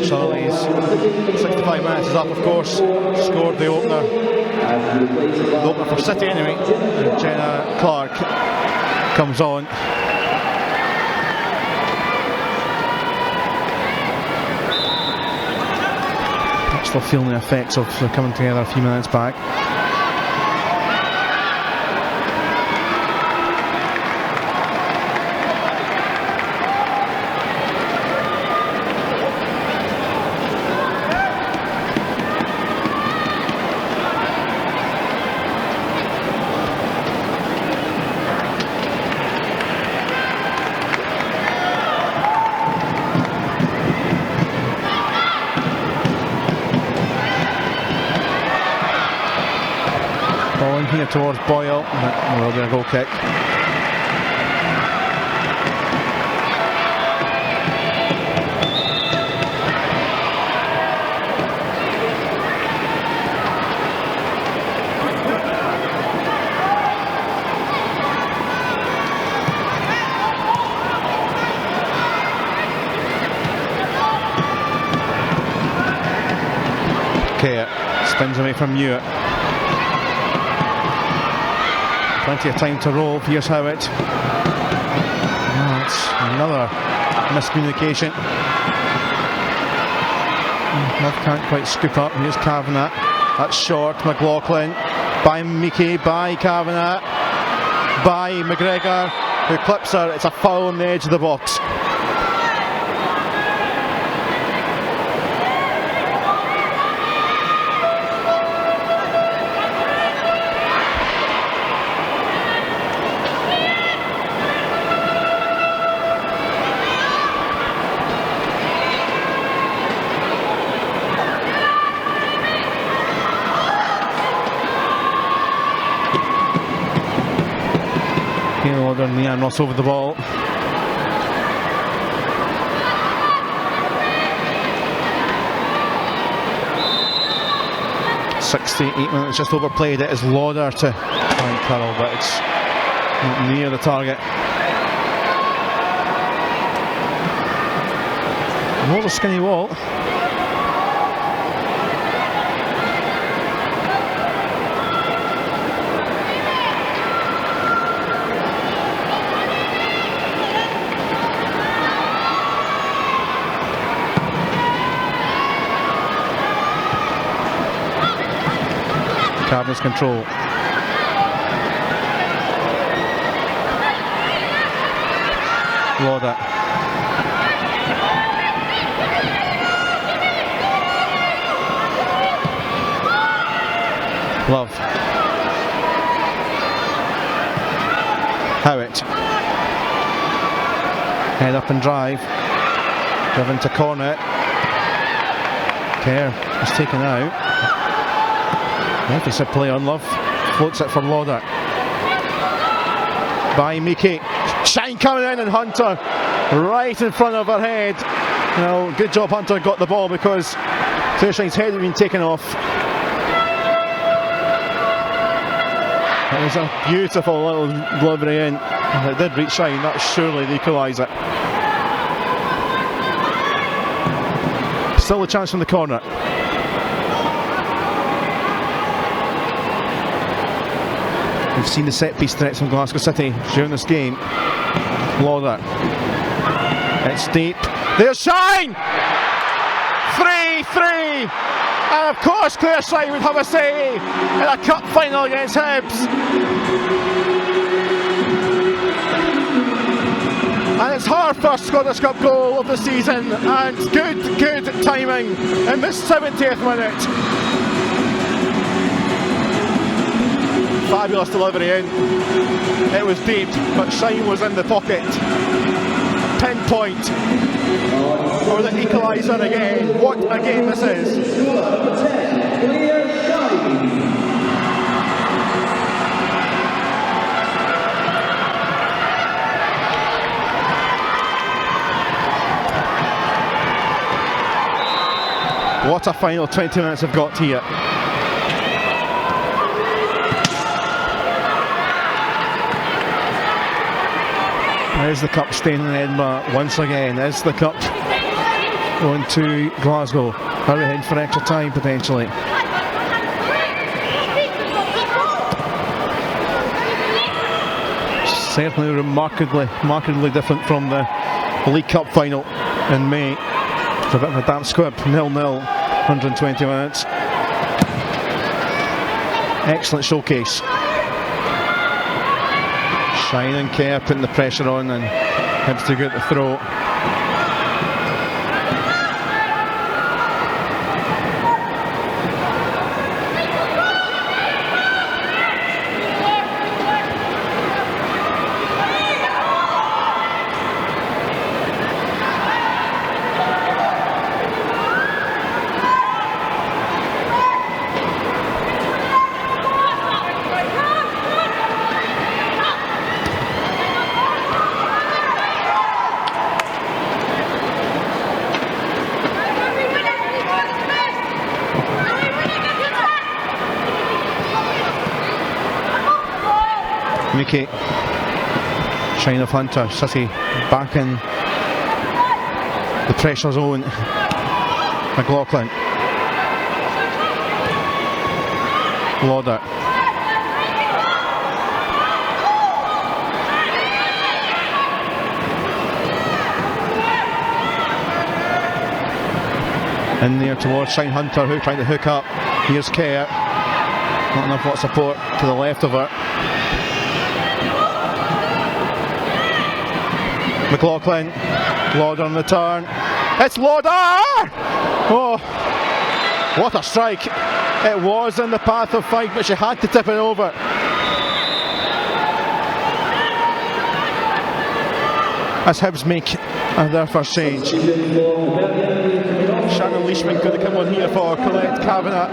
Charlie's 65 minutes is up, of course. Scored the opener. The opener for City anyway. And Jenna Clark comes on. Still feeling the effects of coming together a few minutes back. here towards Boyle. That will be a goal kick. Spins away from Hewitt. Plenty of time to roll. Here's Howitt. That's another miscommunication. Love can't quite scoop up. Here's Kavanagh. That's short. McLaughlin by Meekie, by Kavanagh, by McGregor, who clips her. It's a foul on the edge of the box. And Leanne Ross over the ball. .68 minutes just overplayed. It is Lauder to try and curl, but it's not near the target. More of a skinny wall. Cavanagh's control. Lauder. Love. Howitt. Head up and drive. Driven to corner. Kerr is taken out. If it's a play on Love, floats it for Lauder. By Meekie. Shine coming in, and Hunter right in front of her head. Well, good job Hunter got the ball, because Clearshine's head had been taken off. It was a beautiful little delivery in. It did reach Shine. That's surely the equaliser. Still a chance from the corner. We've seen the set-piece threats from Glasgow City during this game. Lauder. It's deep. There's Shine! 3-3! And of course Clearside would have a say in a cup final against Hibs. And it's her first Scottish Cup goal of the season, and good timing in the 70th minute. Fabulous delivery in. It was deep, but Shine was in the pocket. Pinpoint for the equaliser again. What a game this is. What a final 20 minutes have got here. There's the cup staying in Edinburgh once again. There's the cup going to Glasgow. Are we heading for extra time potentially? Certainly remarkably different from the League Cup final in May. It's a bit of a damp squib. 0-0, 120 minutes. Excellent showcase. Shine and Kerr putting the pressure on, and Hibs to get the throw. Mickey. Shine of Hunter. City back in the pressure zone. McLaughlin. Lauder. In there towards Shine Hunter, who trying to hook up. Here's Kerr. Not enough what support to the left of her. McLaughlin. Lauder on the turn. It's Lauder! Oh, what a strike. It was in the path of fight, but she had to tip it over. As Hibs make their first change. Shannon Leishman going to come on here for Colette Kavanagh.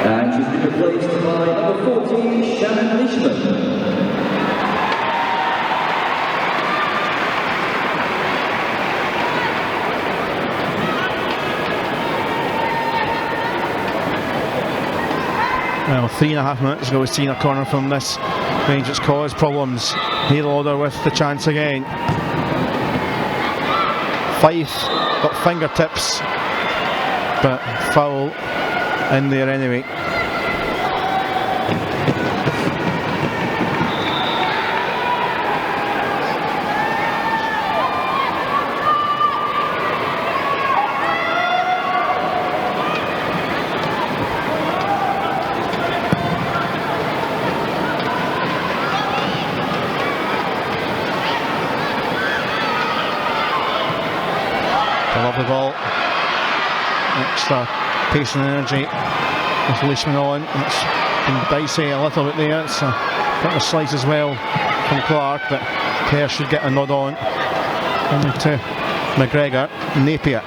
And she's been replaced by number 14, Shannon Leishman. Well, 3.5 minutes ago, we've seen a corner from this range. It's caused problems. Hale Lauder with the chance again. Fife got fingertips, but foul in there anyway. The ball, extra pace and energy with Leishman on. It's been dicey a little bit there. It's a bit of a slice as well from Clark, but Kerr should get a nod on. Only to McGregor, Napier,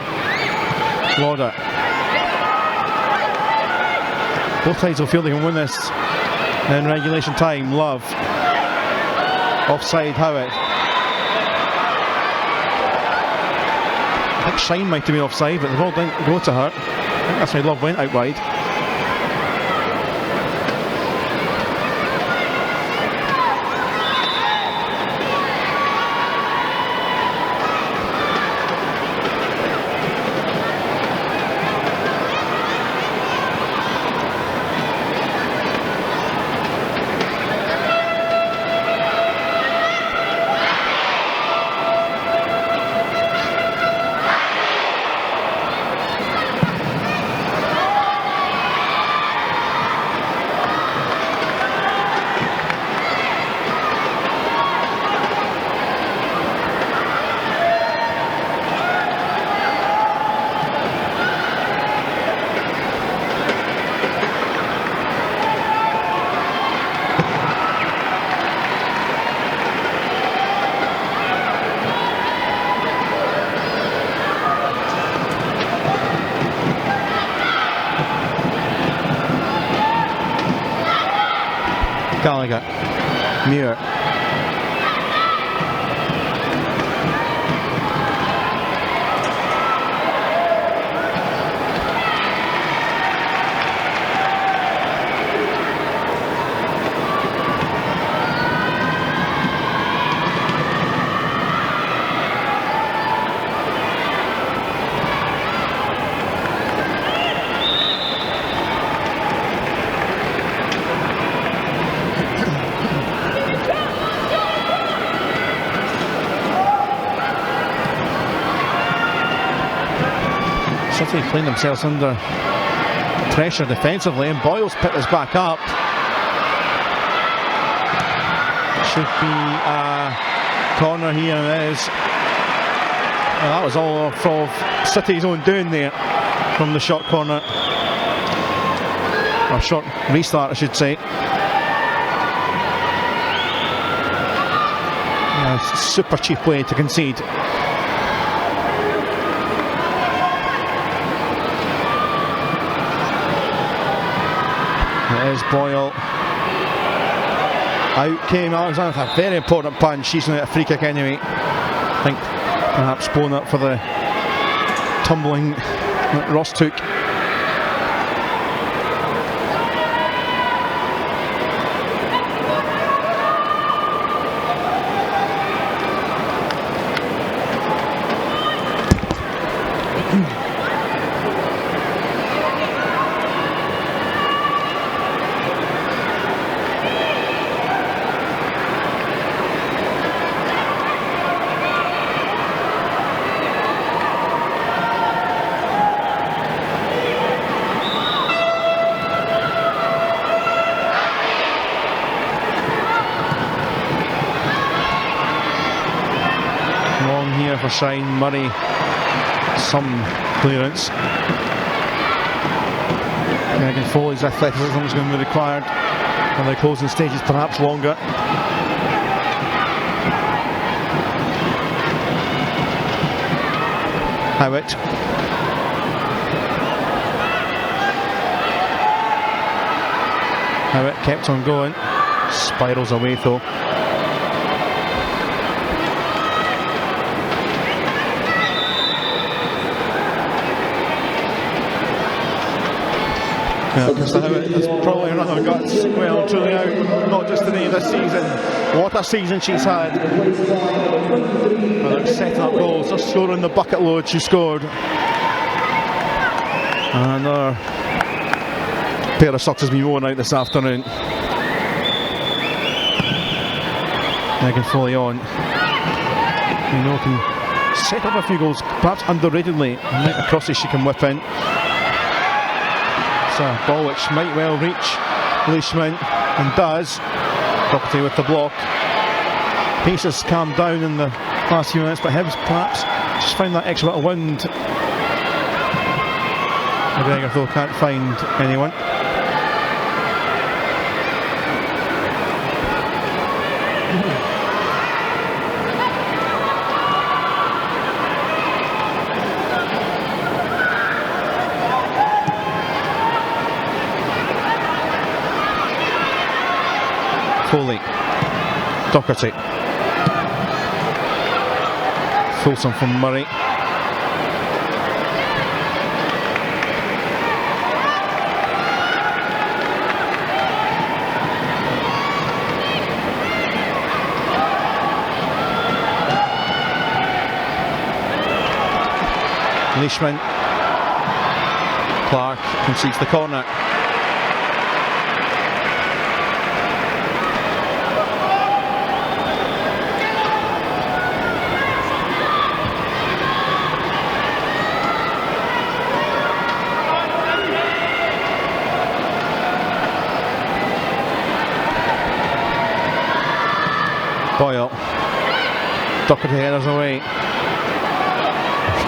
Lauder. Both sides will feel they can win this in regulation time. Love, offside Howitt. I think Shine might have been offside, but the ball didn't go to her. I think that's why Love went out wide. Gallagher, Muir. City playing themselves under pressure defensively, and Boyle's picked this back up. Should be a corner here, and it is. Well, that was all from City's own doing there from the short corner, or short restart I should say. Yeah, super cheap way to concede. There's Boyle. Out came Alexander with a very important punch. She's going to get a free kick anyway. I think perhaps blowing up for the tumbling that Ross took. For Shine, Murray, some clearance. Megan Foley's athleticism is going to be required on the closing stages, perhaps longer. Howitt. Howitt kept on going, spirals away though. Because there's probably another guts well truly out, not just today, this season. What a season she's had. They're setting up goals, just scoring the bucket load she scored. And another pair of socks has been worn out this afternoon. Megan Foley on. You know, can set up a few goals, perhaps underratedly. A crosses she can whip in. A ball which might well reach Leishman, and does. Doherty with the block. Pace has calmed down in the last few minutes, but Hibs perhaps just found that extra bit of wind. McGregor though can't find anyone. Foley, Doherty, Fulton from Murray. Leishman, Clark concedes the corner. Boyle, Doherty headers away.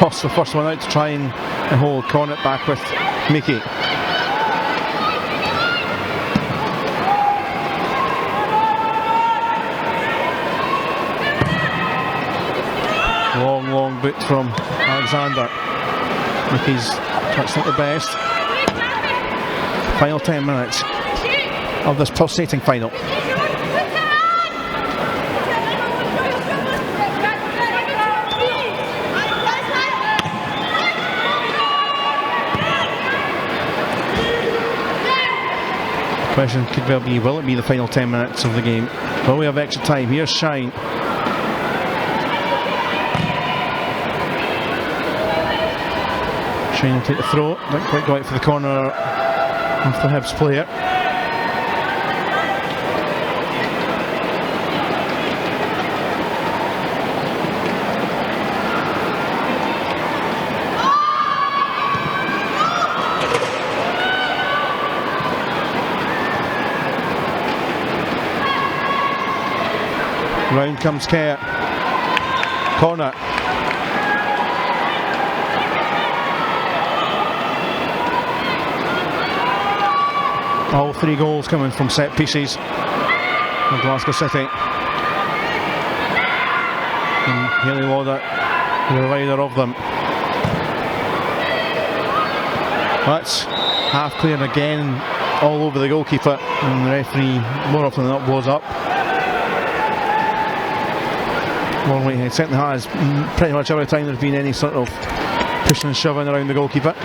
Ross the first one out to try and hold Cornet back with Mickey. Long boot from Alexander. Mickey's touch not the best. Final 10 minutes of this pulsating final. Question could well be, will it be the final 10 minutes of the game? Will we have extra time? Here's Shine. Shine will take the throw, don't quite go out for the corner of the Hibs player. Round comes Kerr. Corner. All three goals coming from set pieces from Glasgow City. And Hayley Lauder, the rider of them. That's half clear again, all over the goalkeeper, and the referee more often than not blows up. Long Whitehead certainly has, pretty much every time there's been any sort of pushing and shoving around the goalkeeper.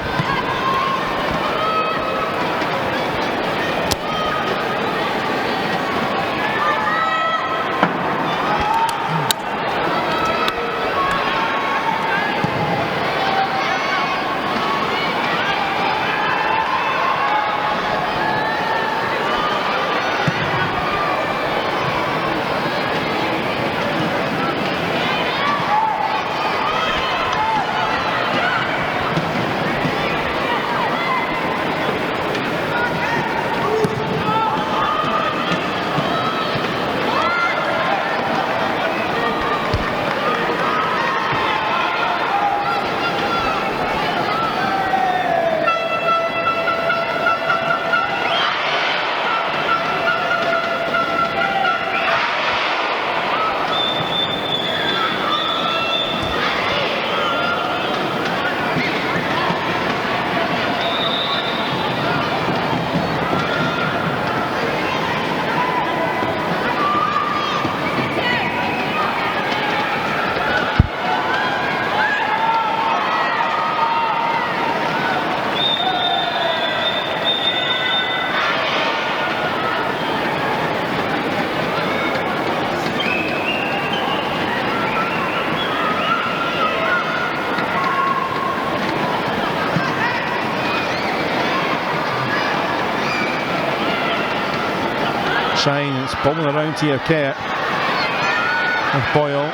Shine, it's bobbling around to your Kate. With Boyle,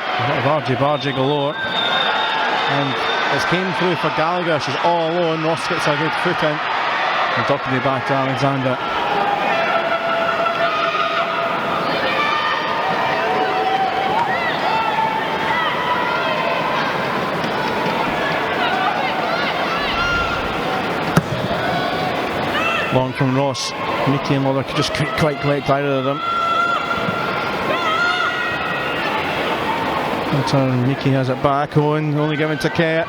Bargy galore. And it's came through for Gallagher, she's all alone. Ross gets a good foot in. And Doherty back to Alexander. Long from Ross. Mickey and Mother just couldn't quite collect either of them. Mickey has it back on, only given to Kate.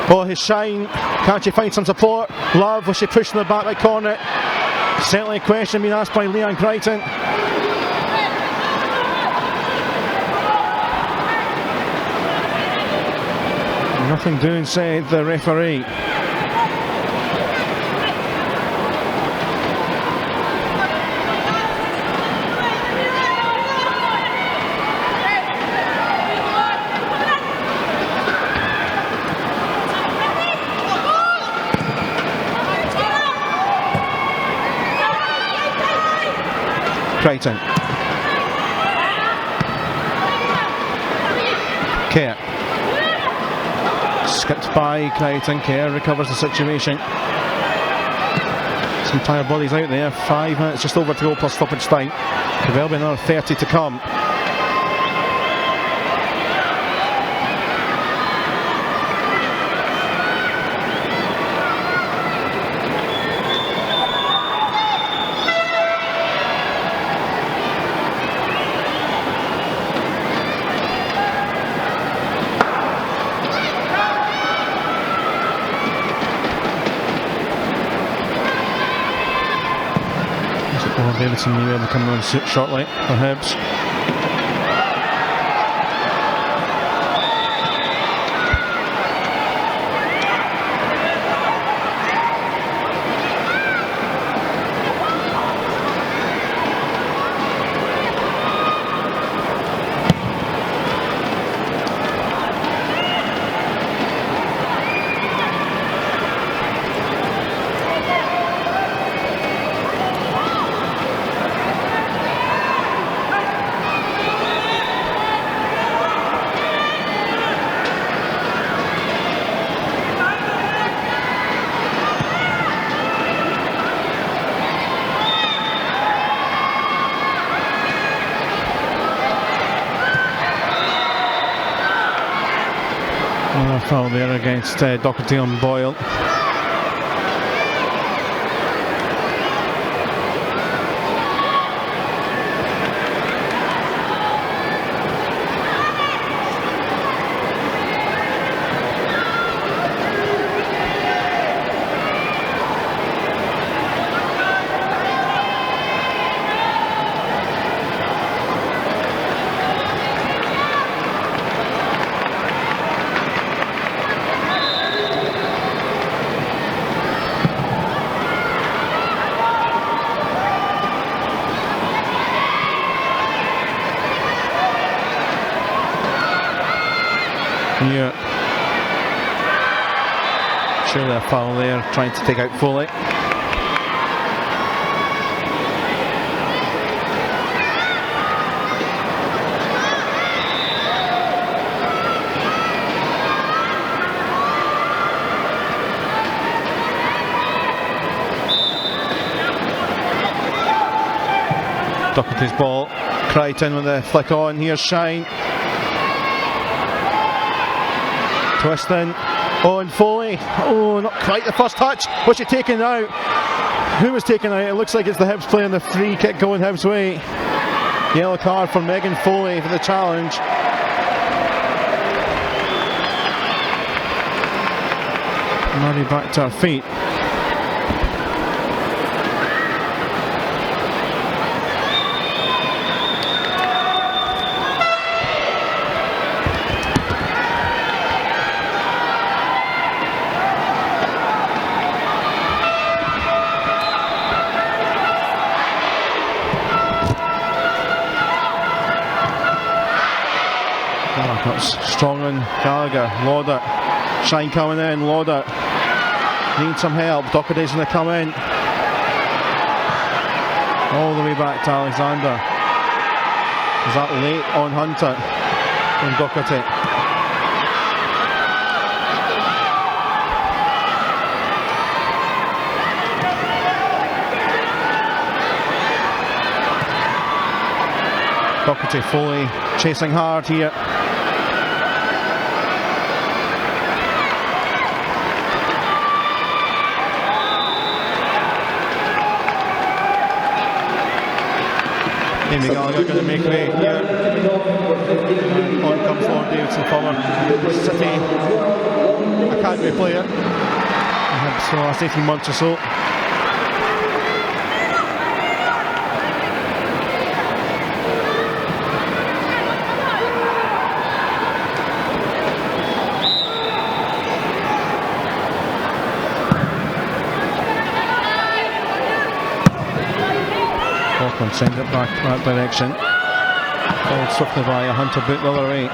Oh, his Shine. Can't she find some support? Love, was she pushing the back right corner? Certainly a question being asked by Leon Crichton. Nothing doing, said the referee. Crichton. Kerr. Skipped by Crichton. Kerr recovers the situation. Some tired bodies out there. 5 minutes just over to go plus stoppage time. Could well be another 30 to come. Davidson may be able to come on shortly for Hibs. Another foul there against Doherty and Boyle. a foul there, trying to take out Foley. Doherty's ball, Crichton with the flick on, here's Shine. Twisting, on Foley, oh not quite the first touch, was she taken out? Who was taken out? It looks like it's the Hibs playing the free kick going Hibs way. Yellow card for Megan Foley for the challenge. Murray back to her feet. Strong on Gallagher, Lauder, Shine coming in, Lauder needs some help, Doherty's going to come in, all the way back to Alexander. Is that late on Hunter from Doherty? Doherty, Foley chasing hard here. Amy Gallagher going to make way here. On comes Lord Davidson, former City Academy player. For the last 18 months or so. Auckland send it back that direction. Followed swiftly by a Hunter boot the other way.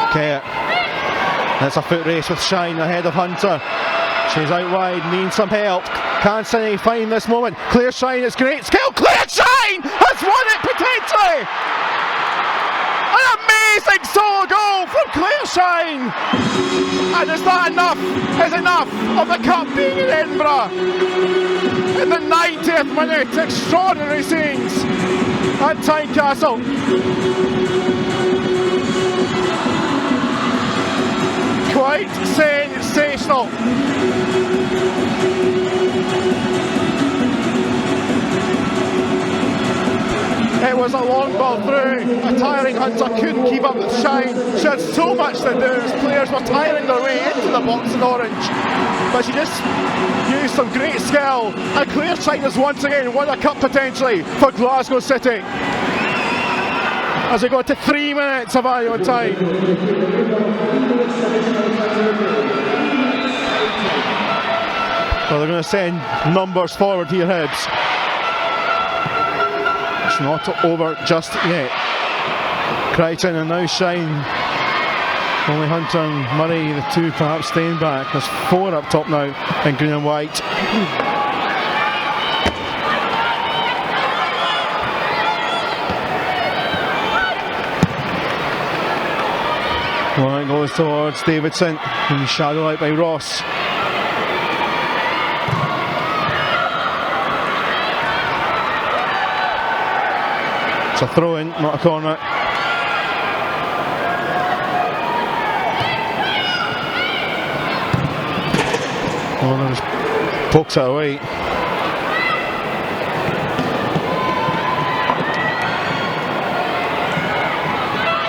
Okay. That's a foot race with Shine ahead of Hunter. She's out wide, needs some help. Can't City find this moment. Claire Shine, it's great skill. Claire Shine has won it potentially. An amazing solo goal from Claire Shine. And is that enough? Is enough of the cup being in Edinburgh? In the 90th minute, extraordinary scenes at Tynecastle. Quite sensational. It was a long ball through. A tiring Hunter couldn't keep up with Shine. She had so much to do as players were tiring their way into the box in orange. But she just used some great skill. And Claire Shine has once again won a cup potentially for Glasgow City. As we go to 3 minutes of added time. Well, they're going to send numbers forward here, Hibs. It's not over just yet. Crichton and now Shine. Only Hunter and Murray, the two perhaps staying back. There's 4 up top now in green and white. Line goes towards Davidson and shadowed out by Ross. It's a throw in, not a corner. Oh, there's pokes it away.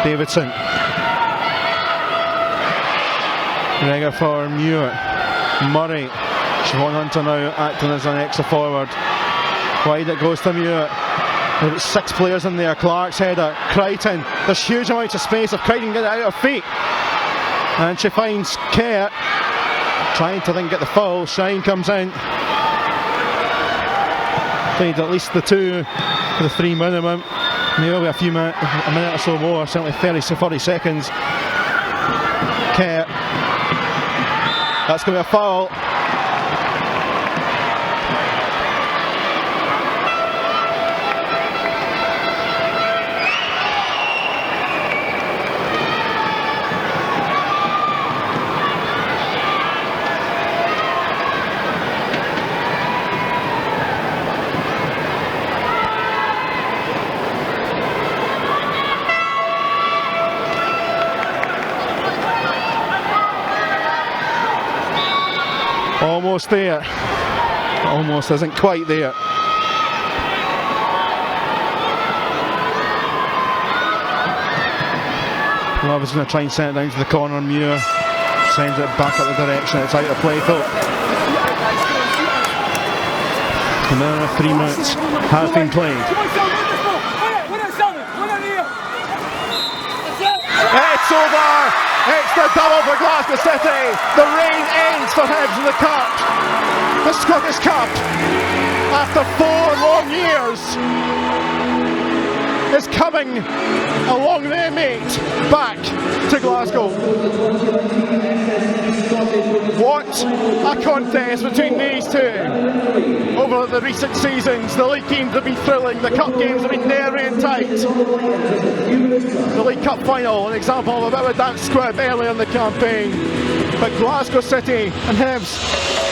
Davidson. Rega for Muir. Murray. Siobhan Hunter now acting as an extra forward. Wide it goes to Muir. We've got 6 players in there. Clark's header, Crichton. There's huge amounts of space if Crichton gets it out of her feet. And she finds Kerr, trying to then get the foul. Shine comes in. Played at least the 2 for the 3 minimum. Maybe a minute or so more, certainly 30 to 40 seconds. Kerr. That's going to be a foul. Almost there. Almost isn't quite there. Love is going to try and send it down to the corner. Muir sends it back up the direction. It's out of play though. A minute and 3 minutes has been played. It's over! It's the double for Glasgow City. The reign ends for Hibs in the Cup. The Scottish Cup, after 4 long years, is coming along their mate back to Glasgow. What a contest between these two. Over the recent seasons, the league games have been thrilling, the cup games have been nervy and tight. The League Cup final, an example of a bit of a dance squib early in the campaign. But Glasgow City and Hibs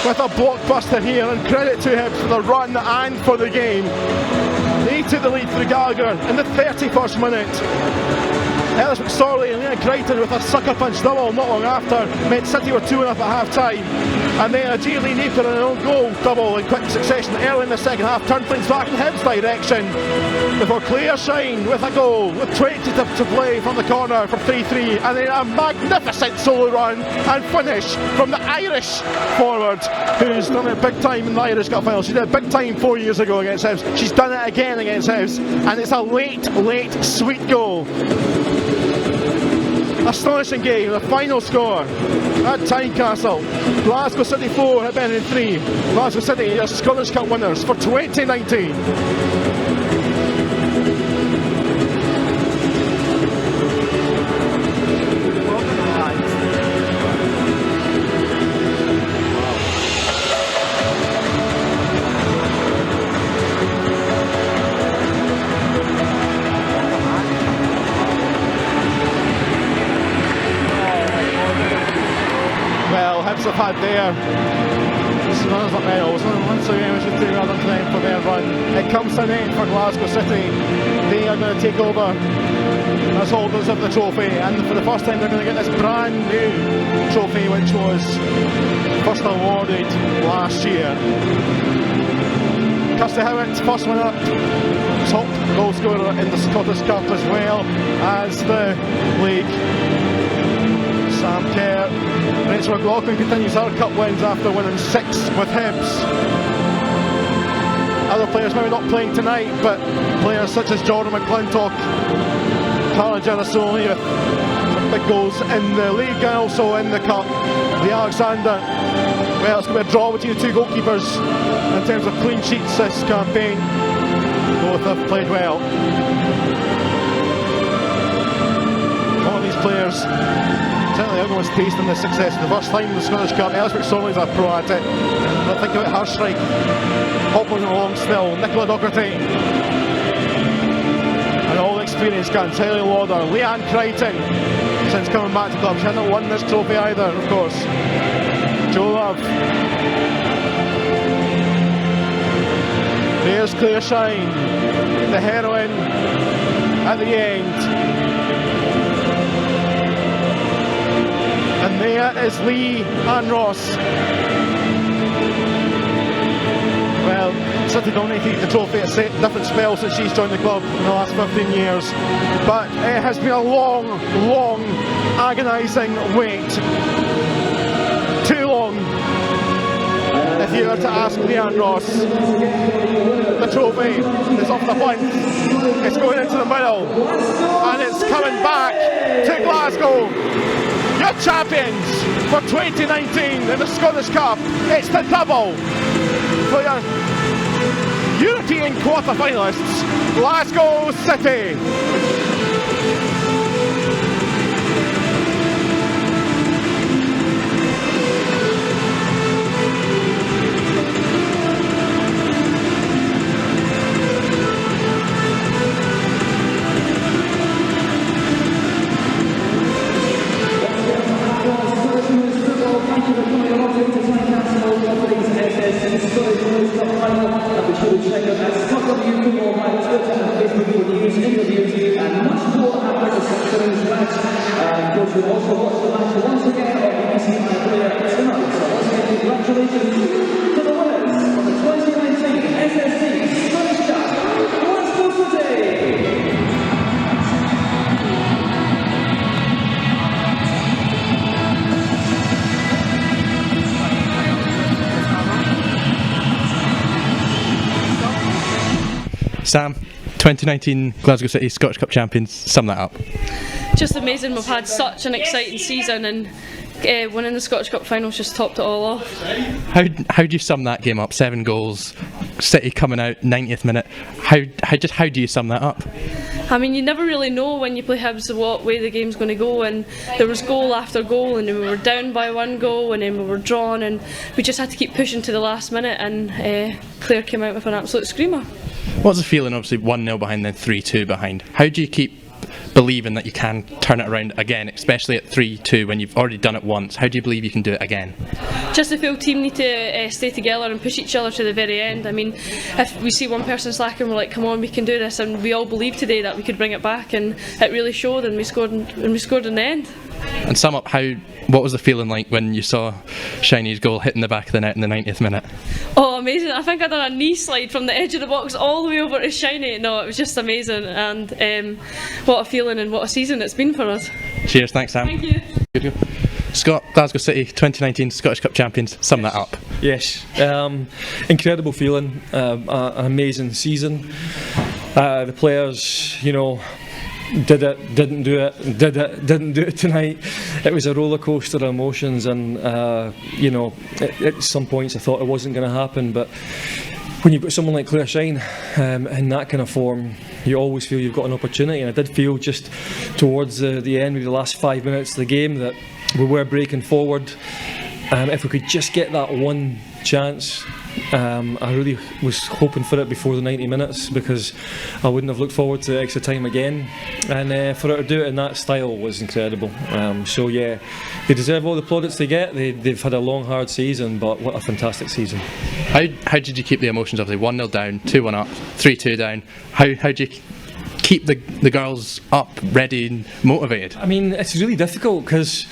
with a blockbuster here, and credit to Hibs for the run and for the game. They took the lead through Gallagher in the 31st minute. Ellis McSorley and Leanne Crichton with a sucker punch double not long after meant City were 2-0 at half time. And then a G. Lee Napier and an own goal double in quick succession early in the second half turned things back in Hibs' direction. Before Claire Shine with a goal with 20 to play from the corner for 3-3, and then a magnificent solo run and finish from the Irish forward, who's done it big time in the Irish Cup final. She did it big time 4 years ago against Hibs. She's done it again against Hibs, and it's a late sweet goal. Astonishing game. The final score at Tynecastle: Glasgow City 4, Hibernian 3. Glasgow City are Scottish Cup winners for 2019. Hibs have had their medals, once again we should do rather than time for their run. It comes to an end for Glasgow City. They are going to take over as holders of the trophy, and for the first time they're going to get this brand new trophy, which was first awarded last year. Kirsty Howitt, first one up, top goal scorer in the Scottish Cup as well as the league. Sam Kerr. Rachel McLaughlin continues her cup wins after winning 6 with Hibs. Other players maybe not playing tonight, but players such as Jordan McClintock, Carla Gerasoli with some big goals in the league and also in the cup. The Alexander, well, it's going to be a draw between the two goalkeepers in terms of clean sheets this campaign. Both have played well. All of these players, certainly everyone's tasting the success. For the first time in the Scottish Cup, Ellis McSorley's a pro at it. But think about her strike, hopping along still. Nicola Docherty, and all the experienced guns. Hayley Lauder, Leanne Crichton, since coming back to the club. She hasn't won this trophy either, of course. Jo Love. There's Claire Shine, the heroine at the end. And there is Lee Ann Ross. Well, City dominated the trophy at different spells since she's joined the club in the last 15 years. But it has been a long, agonising wait. Too long. If if you were to ask Leanne Ross, the trophy is off the punch, it's going into the middle, and it's coming back to Glasgow. Your champions for 2019 in the Scottish Cup. It's the double for your European quarter-finalists, Glasgow City. Sam, 2019 Glasgow City Scottish Cup champions, sum that up. Just amazing. We've had such an exciting season, and winning the Scottish Cup finals just topped it all off. How do you sum that game up? 7 goals, City coming out 90th minute. How do you sum that up? I mean, you never really know when you play Hibs what way the game's going to go, and there was goal after goal, and then we were down by 1 goal, and then we were drawn, and we just had to keep pushing to the last minute, and Claire came out with an absolute screamer. What's the feeling, obviously 1-0 behind, then 3-2 behind? How do you keep believing that you can turn it around again, especially at 3-2 when you've already done it once? How do you believe you can do it again? Just the full team need to stay together and push each other to the very end. I mean, if we see one person slacking, we're like, come on, we can do this, and we all believed today that we could bring it back, and it really showed, and we scored in the end. And sum up, what was the feeling like when you saw Shiny's goal hitting the back of the net in the 90th minute? Oh, amazing. I think I done a knee slide from the edge of the box all the way over to Shiny. No, it was just amazing, and what a feeling and what a season it's been for us. Cheers, thanks Sam. Thank you. Good. Scott, Glasgow City 2019 Scottish Cup champions, sum that up. Yes, incredible feeling, an amazing season. The players, did it, didn't do it, did it, didn't do it tonight. It was a roller coaster of emotions, and at some points I thought it wasn't going to happen, but when you've got someone like Claire Shine in that kind of form, you always feel you've got an opportunity, and I did feel just towards the end, maybe the last 5 minutes of the game, that we were breaking forward. If we could just get that one chance, I really was hoping for it before the 90 minutes, because I wouldn't have looked forward to extra time again, and for her to do it in that style was incredible. So yeah, they deserve all the plaudits they get. They've had a long hard season, but what a fantastic season. How did you keep the emotions up? 1-0 down, 2-1 up, 3-2 down. How do you keep the girls up, ready and motivated? I mean, it's really difficult because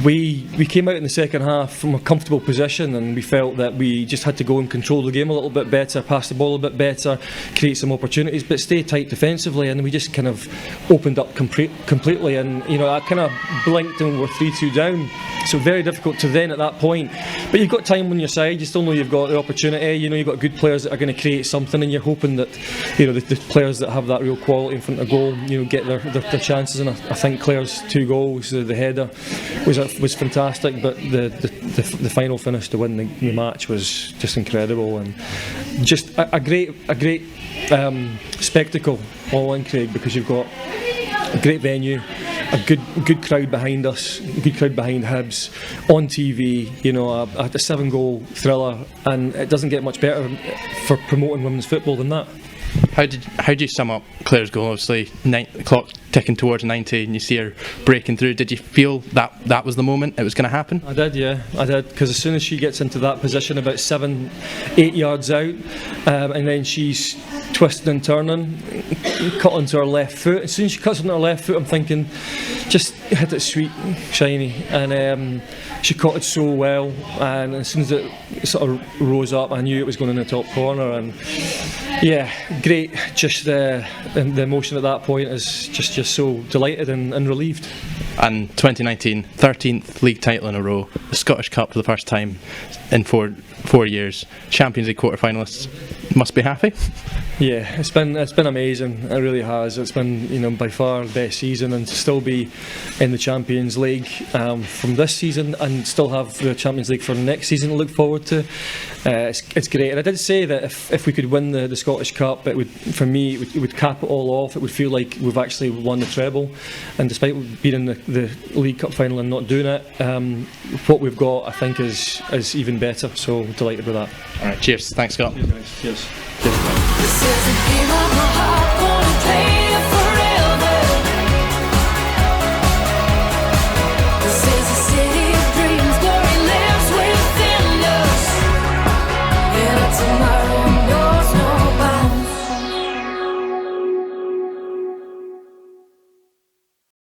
we came out in the second half from a comfortable position, and we felt that we just had to go and control the game a little bit better, pass the ball a bit better, create some opportunities, but stay tight defensively, and we just kind of opened up completely, and I kind of blinked and we're 3-2 down. So very difficult to then at that point, but you've got time on your side. You still know you've got the opportunity. You've got good players that are going to create something, and you're hoping that the players that have that real quality in front of goal get their chances. And I think Claire's 2 goals, the header was fantastic, but the final finish to win the match was just incredible, and just a great spectacle all in, Craig, because you've got a great venue, a good crowd behind us, a good crowd behind Hibs, on TV, a 7-goal thriller, and it doesn't get much better for promoting women's football than that. How do you sum up Claire's goal? Obviously, the clock ticking towards 90, and you see her breaking through. Did you feel that was the moment it was going to happen? I did, yeah, I did, because as soon as she gets into that position, about 7-8 yards out, and then she's twisting and turning, cut onto her left foot. As soon as she cuts onto her left foot, I'm thinking, just hit it sweet, Shiny, and she caught it so well, and as soon as it sort of rose up, I knew it was going in the top corner, and yeah, great. Just the emotion at that point is just so delighted and relieved. And 2019, 13th league title in a row, the Scottish Cup for the first time in four years, Champions League quarter-finalists. Must be happy. Yeah, it's been amazing. It really has. It's been by far the best season, and to still be in the Champions League from this season and still have the Champions League for next season to look forward to. It's great. And I did say that if we could win the Scottish Cup, it would, for me, it would cap it all off. It would feel like we've actually won the treble. And despite being in the League Cup final and not doing it, what we've got, I think, is even better. So delighted with that. All right, cheers. Thanks, Scott. Cheers, guys. Cheers. This is a game of my heart.